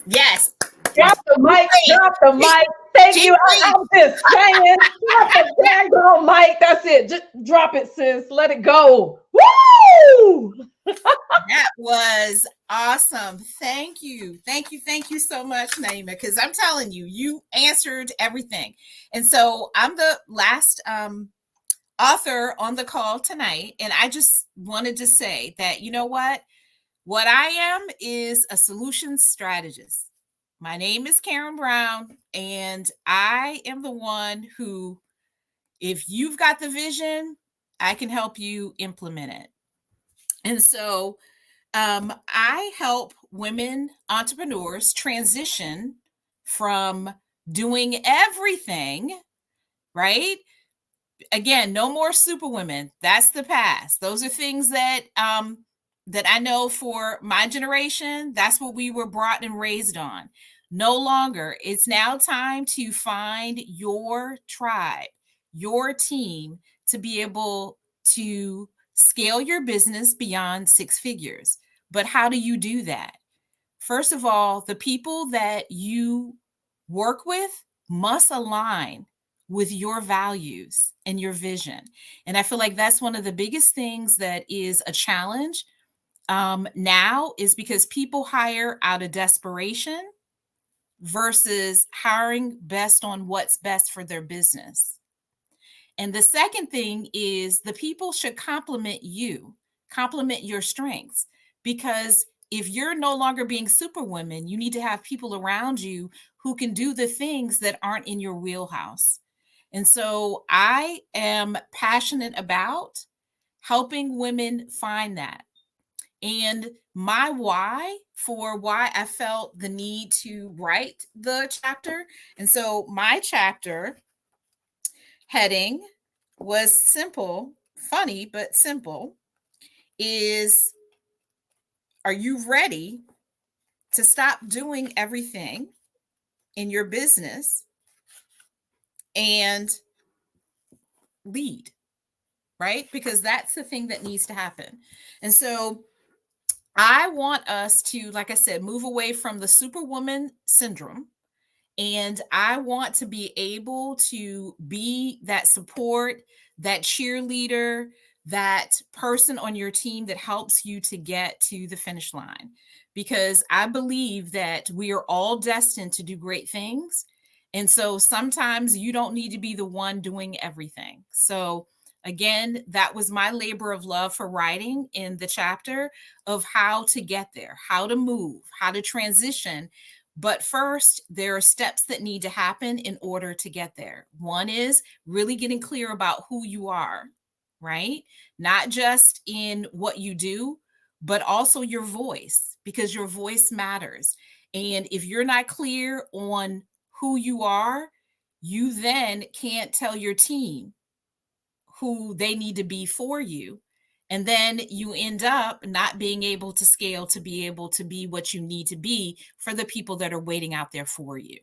Speaker 1: Yes.
Speaker 3: Drop the mic, drop the mic. Thank you. I'm just saying, drop the daggone mic. That's it. Just drop it, sis. Let it go. Woo!
Speaker 1: That was awesome. Thank you. Thank you. Thank you so much, Naima, because I'm telling you, you answered everything. And so I'm the last author on the call tonight. And I just wanted to say that, you know what? What I am is a solutions strategist. My name is Karen Brown, and I am the one who, if you've got the vision, I can help you implement it. And so I help women entrepreneurs transition from doing everything, right? Again, no more superwomen. That's the past. Those are things that that I know for my generation, that's what we were brought and raised on. No longer. It's now time to find your tribe, your team, to be able to scale your business beyond 6 figures. But how do you do that? First of all, the people that you work with must align with your values and your vision. And I feel like that's one of the biggest things that is a challenge now, is because people hire out of desperation versus hiring based on what's best for their business. And the second thing is the people should complement you, complement your strengths, because if you're no longer being superwoman, you need to have people around you who can do the things that aren't in your wheelhouse. And so I am passionate about helping women find that. And my why for why I felt the need to write the chapter. And so my chapter heading was simple, funny, but simple, is, are you ready to stop doing everything in your business and lead, right? Because that's the thing that needs to happen. And so I want us to, like I said, move away from the superwoman syndrome. And I want to be able to be that support, that cheerleader, that person on your team that helps you to get to the finish line. Because I believe that we are all destined to do great things. And so sometimes you don't need to be the one doing everything. So again, that was my labor of love for writing in the chapter of how to get there, how to move, how to transition. But first, there are steps that need to happen in order to get there. One is really getting clear about who you are, right? Not just in what you do, but also your voice, because your voice matters. And if you're not clear on who you are, you then can't tell your team who they need to be for you. And then you end up not being able to scale to be able to be what you need to be for the people that are waiting out there for you.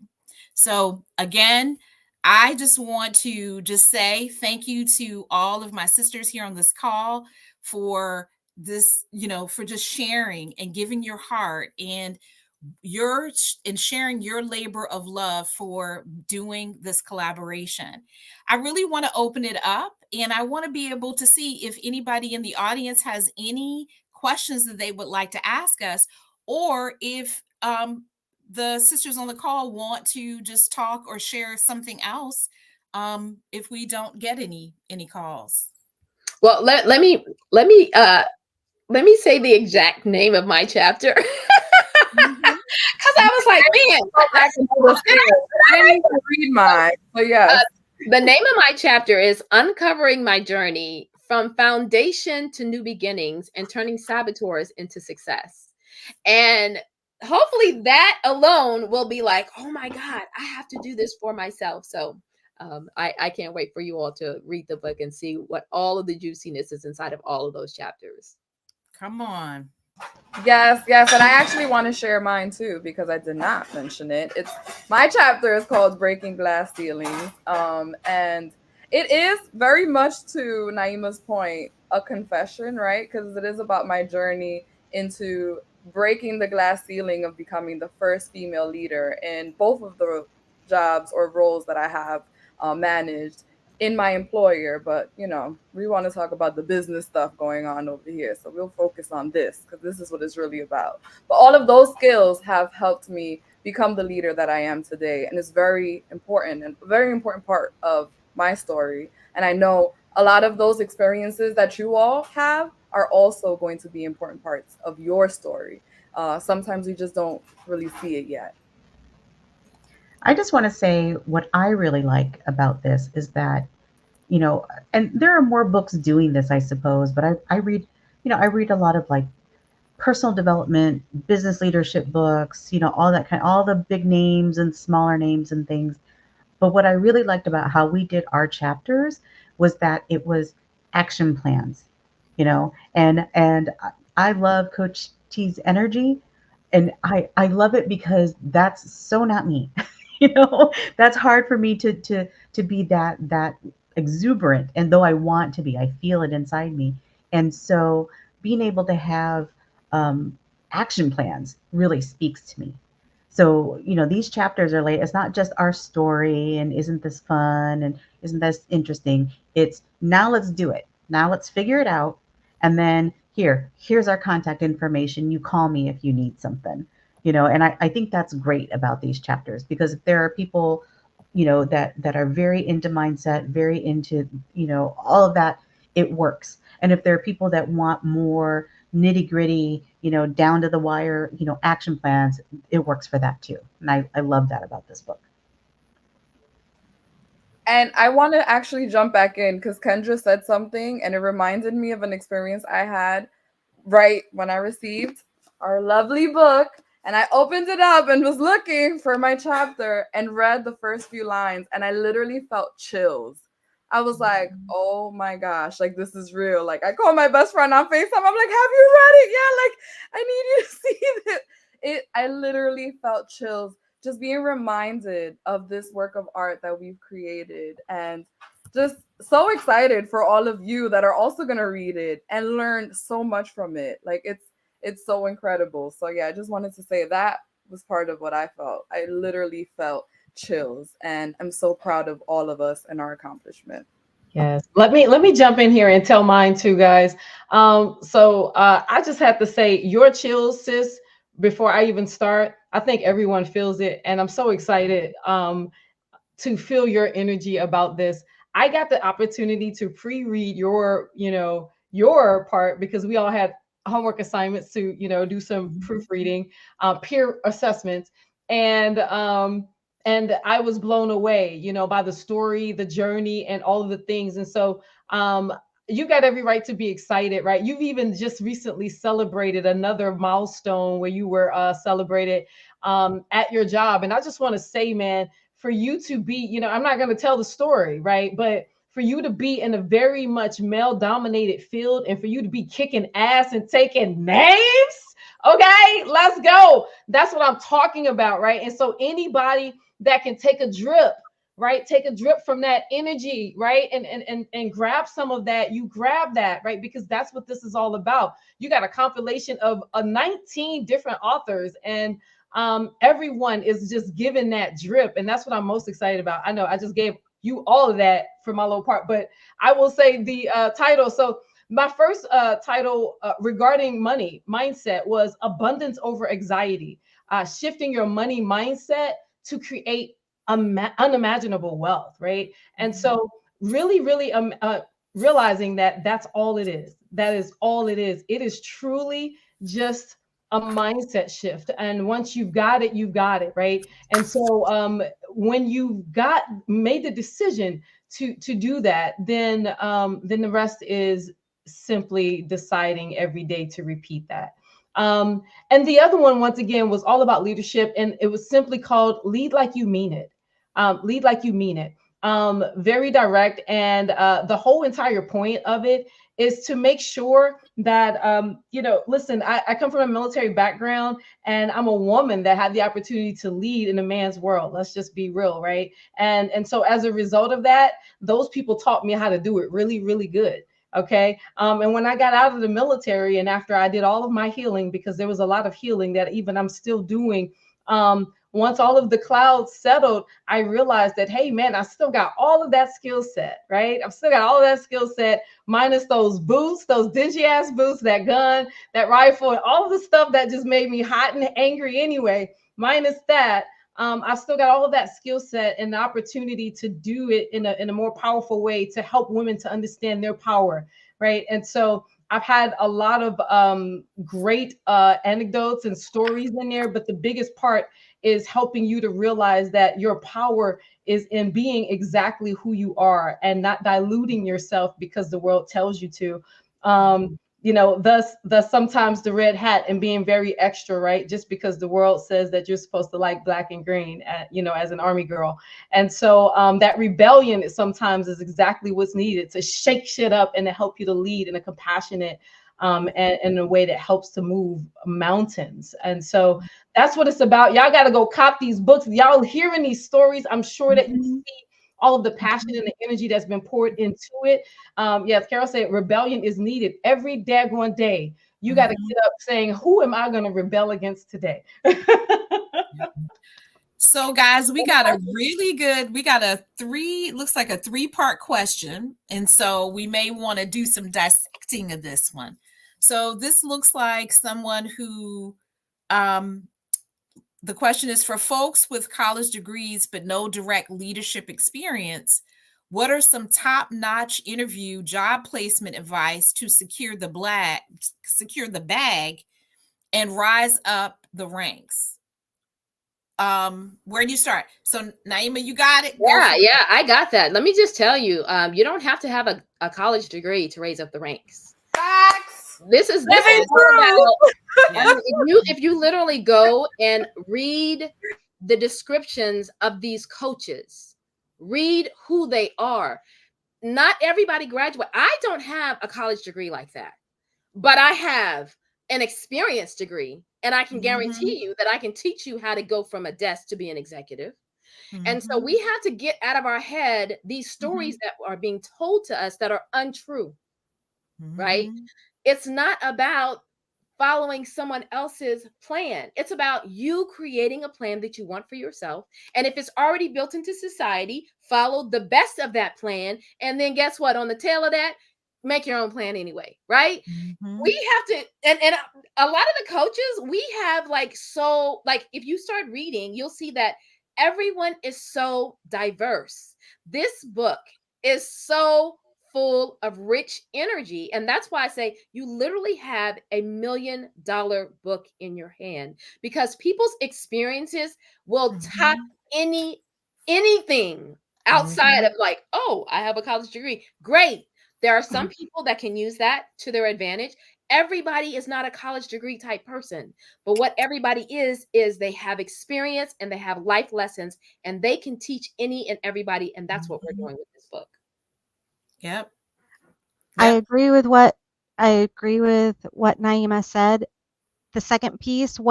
Speaker 1: So again, I just want to just say thank you to all of my sisters here on this call for this, for just sharing and giving your heart. And and sharing your labor of love for doing this collaboration. I really want to open it up, and I want to be able to see if anybody in the audience has any questions that they would like to ask us, or if the sisters on the call want to just talk or share something else, if we don't get any calls.
Speaker 8: Well, let me say the exact name of my chapter. Because I was like, man,
Speaker 4: I didn't even read mine. So yes.
Speaker 8: The name of my chapter is Uncovering My Journey from Foundation to New Beginnings and Turning Saboteurs into Success. And hopefully that alone will be like, oh my God, I have to do this for myself. So I can't wait for you all to read the book and see what all of the juiciness is inside of all of those chapters.
Speaker 1: Come on.
Speaker 4: Yes, and I actually want to share mine too because I did not mention it. It's my chapter is called Breaking Glass Ceilings, and it is very much to Naima's point a confession, right? Because it is about my journey into breaking the glass ceiling of becoming the first female leader in both of the jobs or roles that I have managed in my employer. But we want to talk about the business stuff going on over here, so we'll focus on this because this is what it's really about. But all of those skills have helped me become the leader that I am today, and it's very important and a very important part of my story. And I know a lot of those experiences that you all have are also going to be important parts of your story. Sometimes we just don't really see it yet.
Speaker 5: I just want to say what I really like about this is that, and there are more books doing this, I suppose, but I read a lot of like personal development, business leadership books, all the big names and smaller names and things. But what I really liked about how we did our chapters was that it was action plans, and I love Coach T's energy, and I love it because that's so not me. That's hard for me to be that exuberant, and though I want to be, I feel it inside me. And so being able to have action plans really speaks to me. So these chapters are like, it's not just our story and isn't this fun and isn't this interesting. It's now let's do it. Now let's figure it out, and then here's our contact information. You call me if you need something. And I think that's great about these chapters, because if there are people, that are very into mindset, very into, all of that, it works. And if there are people that want more nitty gritty, down to the wire, action plans, it works for that too. And I love that about this book.
Speaker 4: And I want to actually jump back in because Kendra said something and it reminded me of an experience I had right when I received our lovely book. And I opened it up and was looking for my chapter and read the first few lines, and I literally felt chills. I was like, oh my gosh, like this is real. Like I called my best friend on FaceTime. I'm like, have you read it? Yeah, like I need you to see this. I literally felt chills just being reminded of this work of art that we've created, and just so excited for all of you that are also going to read it and learn so much from it. Like it's so incredible. So yeah, I just wanted to say that was part of what I felt. I literally felt chills, and I'm so proud of all of us and our accomplishment.
Speaker 3: Yes. Let me jump in here and tell mine too, guys. So I just have to say your chills, sis, before I even start. I think everyone feels it, and I'm so excited to feel your energy about this. I got the opportunity to pre-read your part because we all had homework assignments to do some proofreading, peer assessments, and I was blown away by the story, the journey, and all of the things. And so you got every right to be excited, right? You've even just recently celebrated another milestone where you were celebrated at your job. And I just want to say, man, for you to be, I'm not going to tell the story, right? But for you to be in a very much male-dominated field, and for you to be kicking ass and taking names, okay, let's go. That's what I'm talking about, right? And so anybody that can take a drip, right? Take a drip from that energy, right? And grab some of that. You grab that, right? Because that's what this is all about. You got a compilation of 19 different authors, and everyone is just given that drip. And that's what I'm most excited about. I know I just gave you all of that for my little part, but I will say the title. So my first title regarding money mindset was Abundance Over Anxiety, shifting your money mindset to create unimaginable wealth, right? And so really, really realizing that that's all it is. That is all it is. It is truly just a mindset shift. And once you've got it, you've got it, right? And so when you made the decision to do that, then the rest is simply deciding every day to repeat that. And the other one, once again, was all about leadership, and it was simply called Lead Like You Mean It. Lead like you mean it. Very direct, and the whole entire point of it is to make sure that listen, I come from a military background, and I'm a woman that had the opportunity to lead in a man's world. Let's just be real, right? And so as a result of that, those people taught me how to do it really, really good. Okay. And when I got out of the military, and after I did all of my healing, because there was a lot of healing that even I'm still doing, once all of the clouds settled, I realized that, hey, man, I still got all of that skill set, right? I've still got all of that skill set, minus those boots, those dingy ass boots, that gun, that rifle, and all of the stuff that just made me hot and angry anyway. Minus that, I've still got all of that skill set and the opportunity to do it in a more powerful way to help women to understand their power, right? And so I've had a lot of great anecdotes and stories in there, but the biggest part is helping you to realize that your power is in being exactly who you are and not diluting yourself because the world tells you to. Thus sometimes the red hat and being very extra, right? Just because the world says that you're supposed to like black and green, as an Army girl. And so that rebellion sometimes is exactly what's needed to shake shit up and to help you to lead in a compassionate and in a way that helps to move mountains. And so that's what it's about. Y'all got to go cop these books. Y'all hearing these stories, I'm sure that you see all of the passion and the energy that's been poured into it. Yes, Carol said rebellion is needed every daggone day. You got to get up saying, who am I going to rebel against today?
Speaker 1: So guys, we got a looks like a 3-part question. And so we may want to do some dissecting of this one. So this looks like someone who, the question is, for folks with college degrees but no direct leadership experience, what are some top-notch interview job placement advice to secure the bag and rise up the ranks? Where do you start? So Naima, you got it?
Speaker 8: Yeah, I got that. Let me just tell you, you don't have to have a college degree to raise up the ranks.
Speaker 4: Facts.
Speaker 8: This is about, if you literally go and read the descriptions of these coaches, read who they are. Not everybody graduate. I don't have a college degree like that, but I have an experience degree, and I can guarantee you that I can teach you how to go from a desk to be an executive. And so we have to get out of our head these stories that are being told to us that are untrue, right? It's not about following someone else's plan. It's about you creating a plan that you want for yourself. And if it's already built into society, follow the best of that plan. And then guess what? On the tail of that, make your own plan anyway, right? We have to, and a lot of the coaches, we have if you start reading, you'll see that everyone is so diverse. This book is so full of rich energy. And that's why I say you literally have $1 million book in your hand, because people's experiences will top anything outside of like, oh, I have a college degree. Great. There are some people that can use that to their advantage. Everybody is not a college degree type person, but what everybody is they have experience and they have life lessons, and they can teach any and everybody. And that's what we're doing with this book.
Speaker 1: Yep.
Speaker 7: I agree with what Naima said. The second piece, in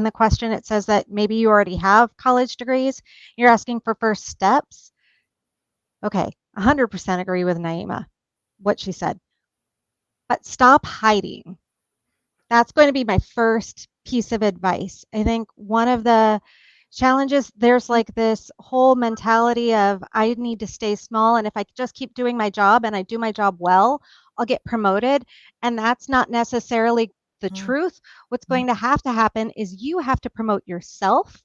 Speaker 7: the question, it says that maybe you already have college degrees. You're asking for first steps. Okay, 100% agree with Naima, what she said. But stop hiding. That's going to be my first piece of advice. I think one of the challenges, there's like this whole mentality of I need to stay small, and if I just keep doing my job and I do my job well, I'll get promoted. And that's not necessarily the truth. What's going to happen is you have to promote yourself.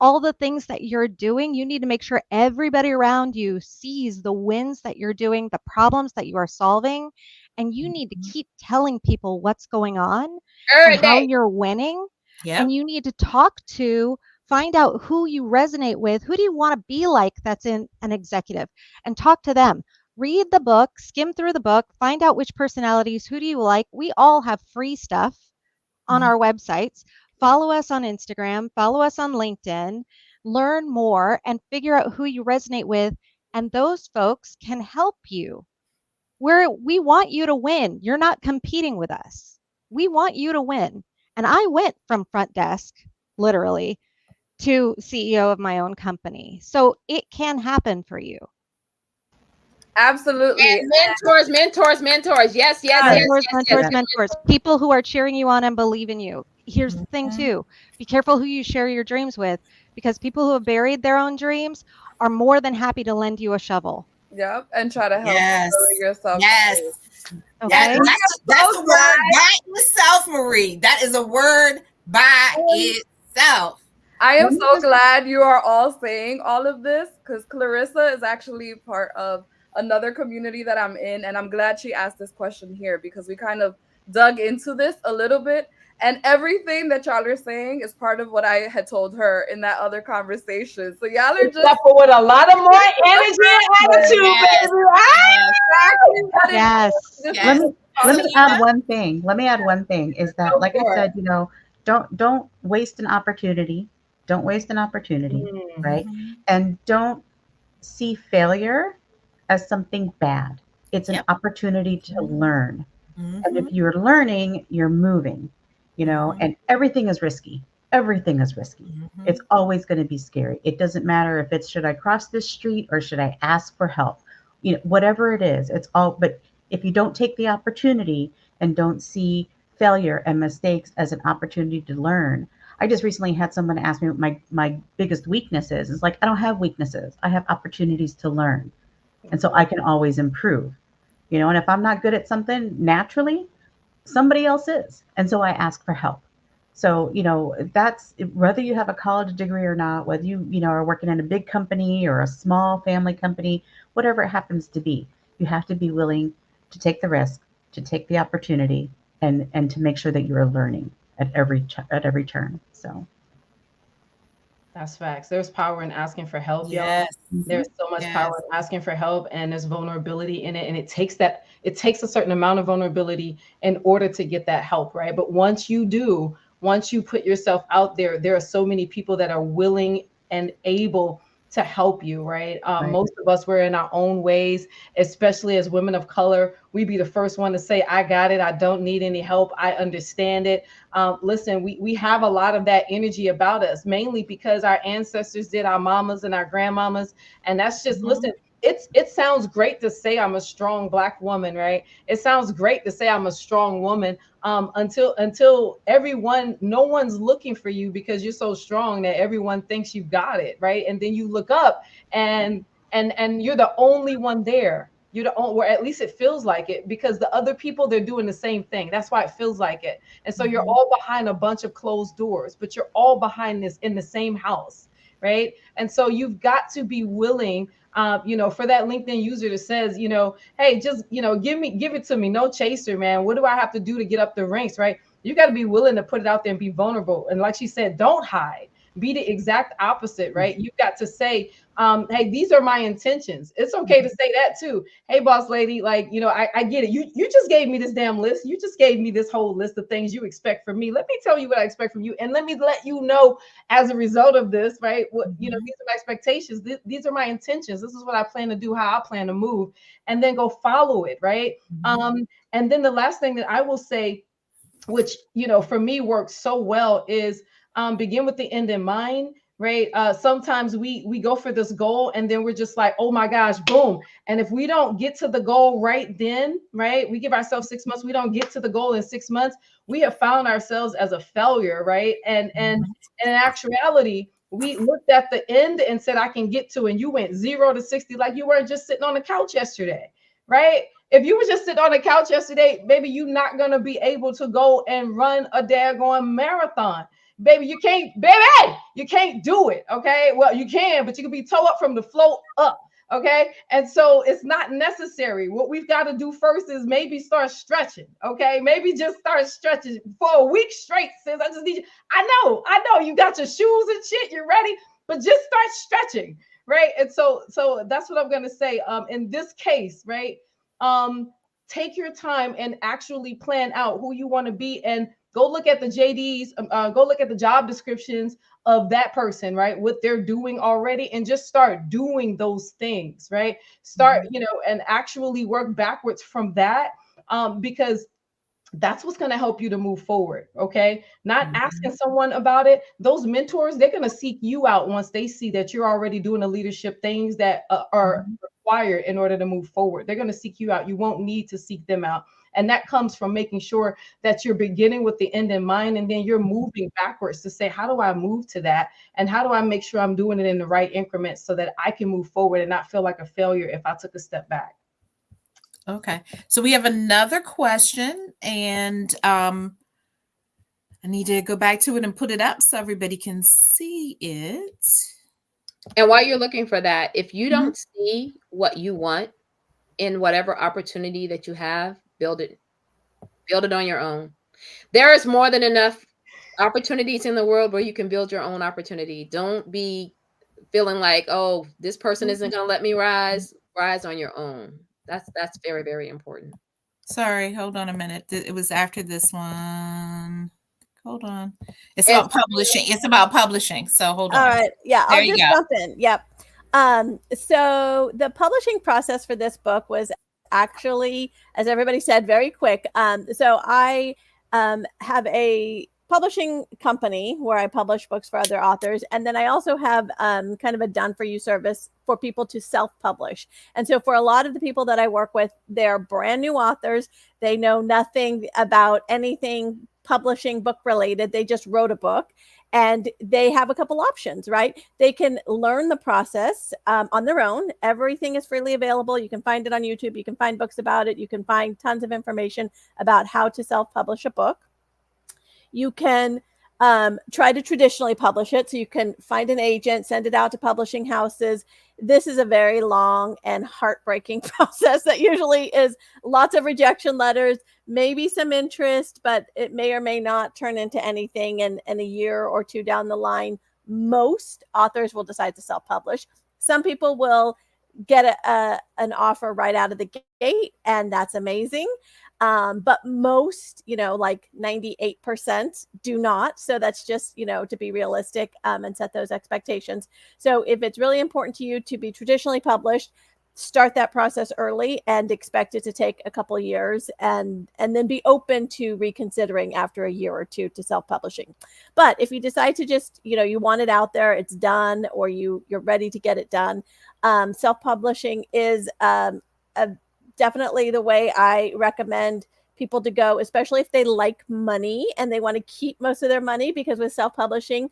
Speaker 7: All the things that you're doing, you need to make sure everybody around you sees the wins that you're doing, the problems that you are solving, and you need to keep telling people what's going on
Speaker 8: Every
Speaker 7: and how
Speaker 8: day.
Speaker 7: you're winning.
Speaker 1: Yep.
Speaker 7: And you need to find out who you resonate with. Who do you want to be like that's in an executive, and talk to them. Read the book, skim through the book, find out which personalities, who do you like. We all have free stuff on our websites. Follow us on Instagram, follow us on LinkedIn, learn more and figure out who you resonate with. And those folks can help you. We want you to win. You're not competing with us. We want you to win. And I went from front desk, literally, to CEO of my own company. So it can happen for you.
Speaker 4: Absolutely.
Speaker 8: And mentors. Yes.
Speaker 7: Mentors. People who are cheering you on and believe in you. Here's the thing too. Be careful who you share your dreams with, because people who have buried their own dreams are more than happy to lend you a shovel.
Speaker 4: Yep. And try to help
Speaker 1: Yes.
Speaker 4: build yourself.
Speaker 1: Yes.
Speaker 7: Okay.
Speaker 1: That's a word by itself, Marie. That is a word by itself.
Speaker 4: I am so glad you are all saying all of this, because Clarissa is actually part of another community that I'm in. And I'm glad she asked this question here, because we kind of dug into this a little bit. And everything that y'all are saying is part of what I had told her in that other conversation. So y'all are just
Speaker 3: Except for with a lot of more energy and attitude, baby.
Speaker 7: Yes.
Speaker 5: Let me add one thing. Is that, like I said, don't waste an opportunity. Don't waste an opportunity, right? And don't see failure as something bad. It's an opportunity to learn. And if you're learning, you're moving, and everything is risky. Everything is risky. It's always going to be scary. It doesn't matter if it's, should I cross this street or should I ask for help? Whatever it is, but if you don't take the opportunity and don't see failure and mistakes as an opportunity to learn. I just recently had someone ask me what my biggest weakness is. It's like, I don't have weaknesses. I have opportunities to learn. And so I can always improve, and if I'm not good at something naturally, somebody else is. And so I ask for help. So, that's whether you have a college degree or not, whether you, are working in a big company or a small family company, whatever it happens to be, you have to be willing to take the risk, to take the opportunity, and to make sure that you are learning at every turn. So
Speaker 3: that's facts. There's power in asking for help, y'all.
Speaker 1: Yes.
Speaker 3: There's so much power in asking for help, and there's vulnerability in it. And it takes a certain amount of vulnerability in order to get that help, right? But once you put yourself out there are so many people that are willing and able to help you, right? Most of us, we're in our own ways, especially as women of color. We be the first one to say, I got it. I don't need any help. I understand it. Listen, we have a lot of that energy about us, mainly because our ancestors did, our mamas and our grandmamas. And that's just, listen, it sounds great to say I'm a strong Black woman, right? It sounds great to say I'm a strong woman until no one's looking for you because you're so strong that everyone thinks you've got it, right? And then you look up and you're the only one there. You're the only, or at least it feels like it, because the other people, they're doing the same thing. That's why it feels like it. And so you're all behind a bunch of closed doors, but you're all behind this in the same house, right? And so you've got to be willing, for that LinkedIn user that says, hey, just, give it to me. No chaser, man. What do I have to do to get up the ranks, right? You got to be willing to put it out there and be vulnerable. And like she said, don't hide. Be the exact opposite, right? You've got to say, hey, these are my intentions. It's okay to say that too. Hey, boss lady, I get it. You just gave me this damn list. You just gave me this whole list of things you expect from me. Let me tell you what I expect from you. And let me let you know as a result of this, right? These are my expectations. These are my intentions. This is what I plan to do, how I plan to move, and then go follow it, right? And then the last thing that I will say, which, for me works so well, is begin with the end in mind. right? Sometimes we go for this goal and then we're just like, oh my gosh, boom. And if we don't get to the goal right then, right, we give ourselves 6 months, we don't get to the goal in 6 months, we have found ourselves as a failure, right? And in actuality, we looked at the end and said, I can get to, and you went 0 to 60 like you weren't just sitting on the couch yesterday, right? If you were just sitting on the couch yesterday, maybe you're not going to be able to go and run a daggone marathon. Baby, you can't do it. Okay. Well, you can, but you can be toe up from the float up. Okay. And so it's not necessary. What we've got to do first is maybe start stretching. Okay. Maybe just start stretching for a week straight. Sis, I just need you. I know you got your shoes and shit. You're ready, but just start stretching. Right. And so that's what I'm going to say. In this case, right. Take your time and actually plan out who you want to be, and go look at the JDs, go look at the job descriptions of that person, right? What they're doing already, and just start doing those things, right? Start, and actually work backwards from that, because that's what's going to help you to move forward. Okay. Not asking someone about it. Those mentors, they're going to seek you out once they see that you're already doing the leadership things that are required in order to move forward. They're going to seek you out. You won't need to seek them out. And that comes from making sure that you're beginning with the end in mind, and then you're moving backwards to say, how do I move to that? And how do I make sure I'm doing it in the right increments so that I can move forward and not feel like a failure if I took a step back?
Speaker 1: Okay. So we have another question, and I need to go back to it and put it up so everybody can see it.
Speaker 8: And while you're looking for that, if you don't see what you want in whatever opportunity that you have, build it on your own. There is more than enough opportunities in the world where you can build your own opportunity. Don't be feeling like, oh, this person isn't going to let me rise on your own. That's very, very important.
Speaker 1: Sorry, hold on a minute. It was after this one. Hold on. It's about publishing. It's about publishing. So hold on.
Speaker 6: All right. Yeah,
Speaker 1: There
Speaker 6: I'll just jump in. Yep. So the publishing process for this book was actually, as everybody said, very quick. So I have a publishing company where I publish books for other authors. And then I also have kind of a done for you service for people to self-publish. And so for a lot of the people that I work with, they're brand new authors. They know nothing about anything publishing book related. They just wrote a book. And they have a couple options, right? They can learn the process on their own. Everything is freely available. You can find it on YouTube. You can find books about it. You can find tons of information about how to self-publish a book. You can try to traditionally publish it. So you can find an agent, send it out to publishing houses. This is a very long and heartbreaking process that usually is lots of rejection letters, maybe some interest, but it may or may not turn into anything. And a year or two down the line, most authors will decide to self-publish. Some people will get an offer right out of the gate, and that's amazing. But most, like 98% do not. So that's just, to be realistic and set those expectations. So if it's really important to you to be traditionally published, start that process early and expect it to take a couple of years, and then be open to reconsidering after a year or two to self-publishing. But if you decide to just, you want it out there, it's done, or you're ready to get it done, self-publishing is definitely the way I recommend people to go, especially if they like money and they want to keep most of their money, because with self-publishing,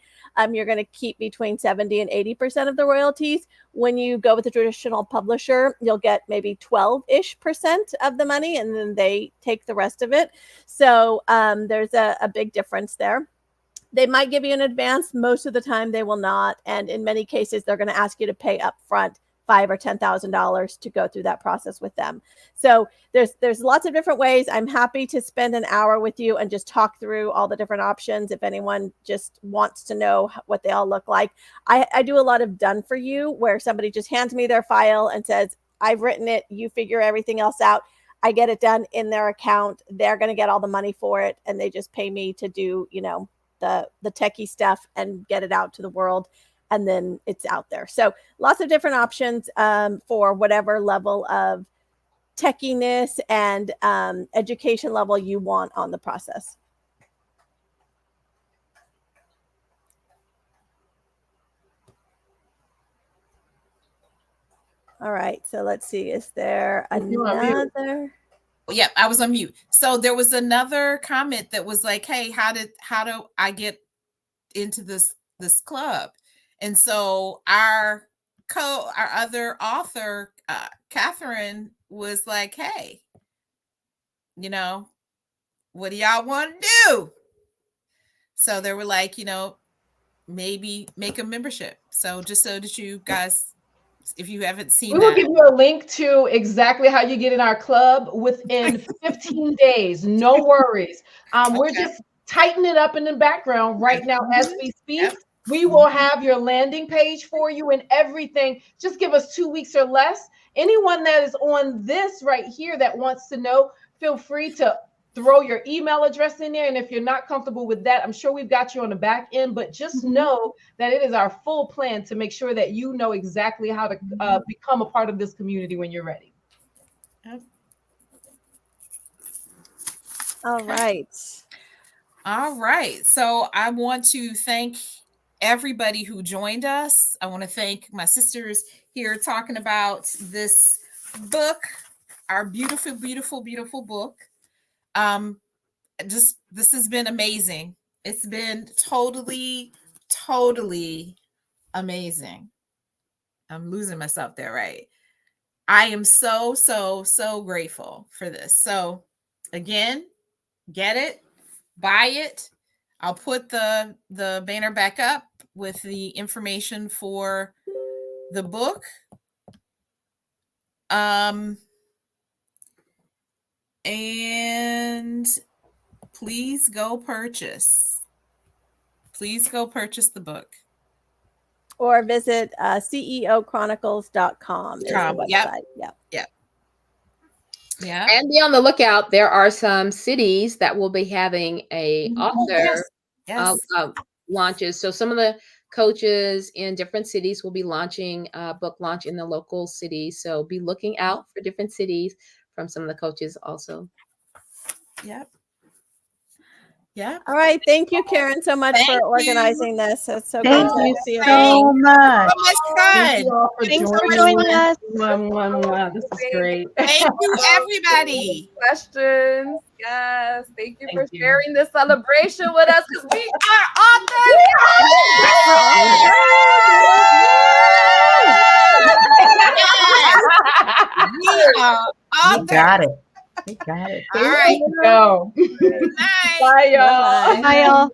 Speaker 6: you're going to keep between 70 and 80% of the royalties. When you go with a traditional publisher, you'll get maybe 12-ish% of the money, and then they take the rest of it. So there's a big difference there. They might give you an advance. Most of the time they will not. And in many cases, they're going to ask you to pay up front $5,000 or $10,000 to go through that process with them. So there's lots of different ways. I'm happy to spend an hour with you and just talk through all the different options if anyone just wants to know what they all look like. I do a lot of done for you, where somebody just hands me their file and says, I've written it, you figure everything else out. I get it done in their account. They're going to get all the money for it, and they just pay me to do, the techie stuff and get it out to the world. And then it's out there. So lots of different options for whatever level of techiness and education level you want on the process. All right. So let's see. Is there
Speaker 3: You're on mute.
Speaker 6: another?
Speaker 1: Yeah, I was on mute. So there was another comment that was like, "Hey, how do I get into this club?" And so our other author, Catherine, was like, "Hey, you know, what do y'all want to do?" So they were like, maybe make a membership. So just so that you guys, if you haven't seen
Speaker 3: We will
Speaker 1: that,
Speaker 3: give you a link to exactly how you get in our club within 15 days. No worries. We're
Speaker 1: Okay.
Speaker 3: just tightening it up in the background right now as we speak.
Speaker 1: Yep.
Speaker 3: We will have your landing page for you and everything. Just give us 2 weeks or less. Anyone that is on this right here that wants to know, feel free to throw your email address in there. And if you're not comfortable with that, I'm sure we've got you on the back end, but just know that it is our full plan to make sure that you know exactly how to become a part of this community when you're ready.
Speaker 6: All right.
Speaker 1: All right. So I want to thank everybody who joined us. I want to thank my sisters here talking about this book, our beautiful, beautiful, beautiful book. This has been amazing. It's been totally amazing. I'm losing myself there, right? I am so grateful for this. So again, get it, buy it. I'll put the banner back up with the information for the book. And please go purchase. Please go purchase the book.
Speaker 6: Or visit ceochronicles.com. Is the website.
Speaker 1: Yep.
Speaker 6: Yep.
Speaker 1: Yeah.
Speaker 8: And be on the lookout. There are some cities that will be having a author
Speaker 1: Yes.
Speaker 8: launches. So some of the coaches in different cities will be launching a book launch in the local cities. So be looking out for different cities from some of the coaches also.
Speaker 1: Yep. Yeah.
Speaker 6: All right. Thank you, Karen, so much
Speaker 1: Thank
Speaker 6: for
Speaker 1: you.
Speaker 6: organizing this. It's so
Speaker 5: Thank
Speaker 6: good
Speaker 5: you
Speaker 6: to see you.
Speaker 5: so much.
Speaker 1: So much
Speaker 3: Thank you
Speaker 1: fun.
Speaker 3: all for
Speaker 7: Thanks for
Speaker 3: joining.
Speaker 7: joining us.
Speaker 3: This is great.
Speaker 1: Thank you, everybody.
Speaker 4: Questions? Yes. Thank you
Speaker 3: Thank
Speaker 4: for
Speaker 3: you.
Speaker 4: sharing this celebration with us because we are authors.
Speaker 1: We are
Speaker 5: You
Speaker 1: authors.
Speaker 5: got it. You got it.
Speaker 1: All right.
Speaker 3: Go.
Speaker 1: Good night.
Speaker 3: Bye, y'all.
Speaker 6: Bye.
Speaker 7: Bye, y'all.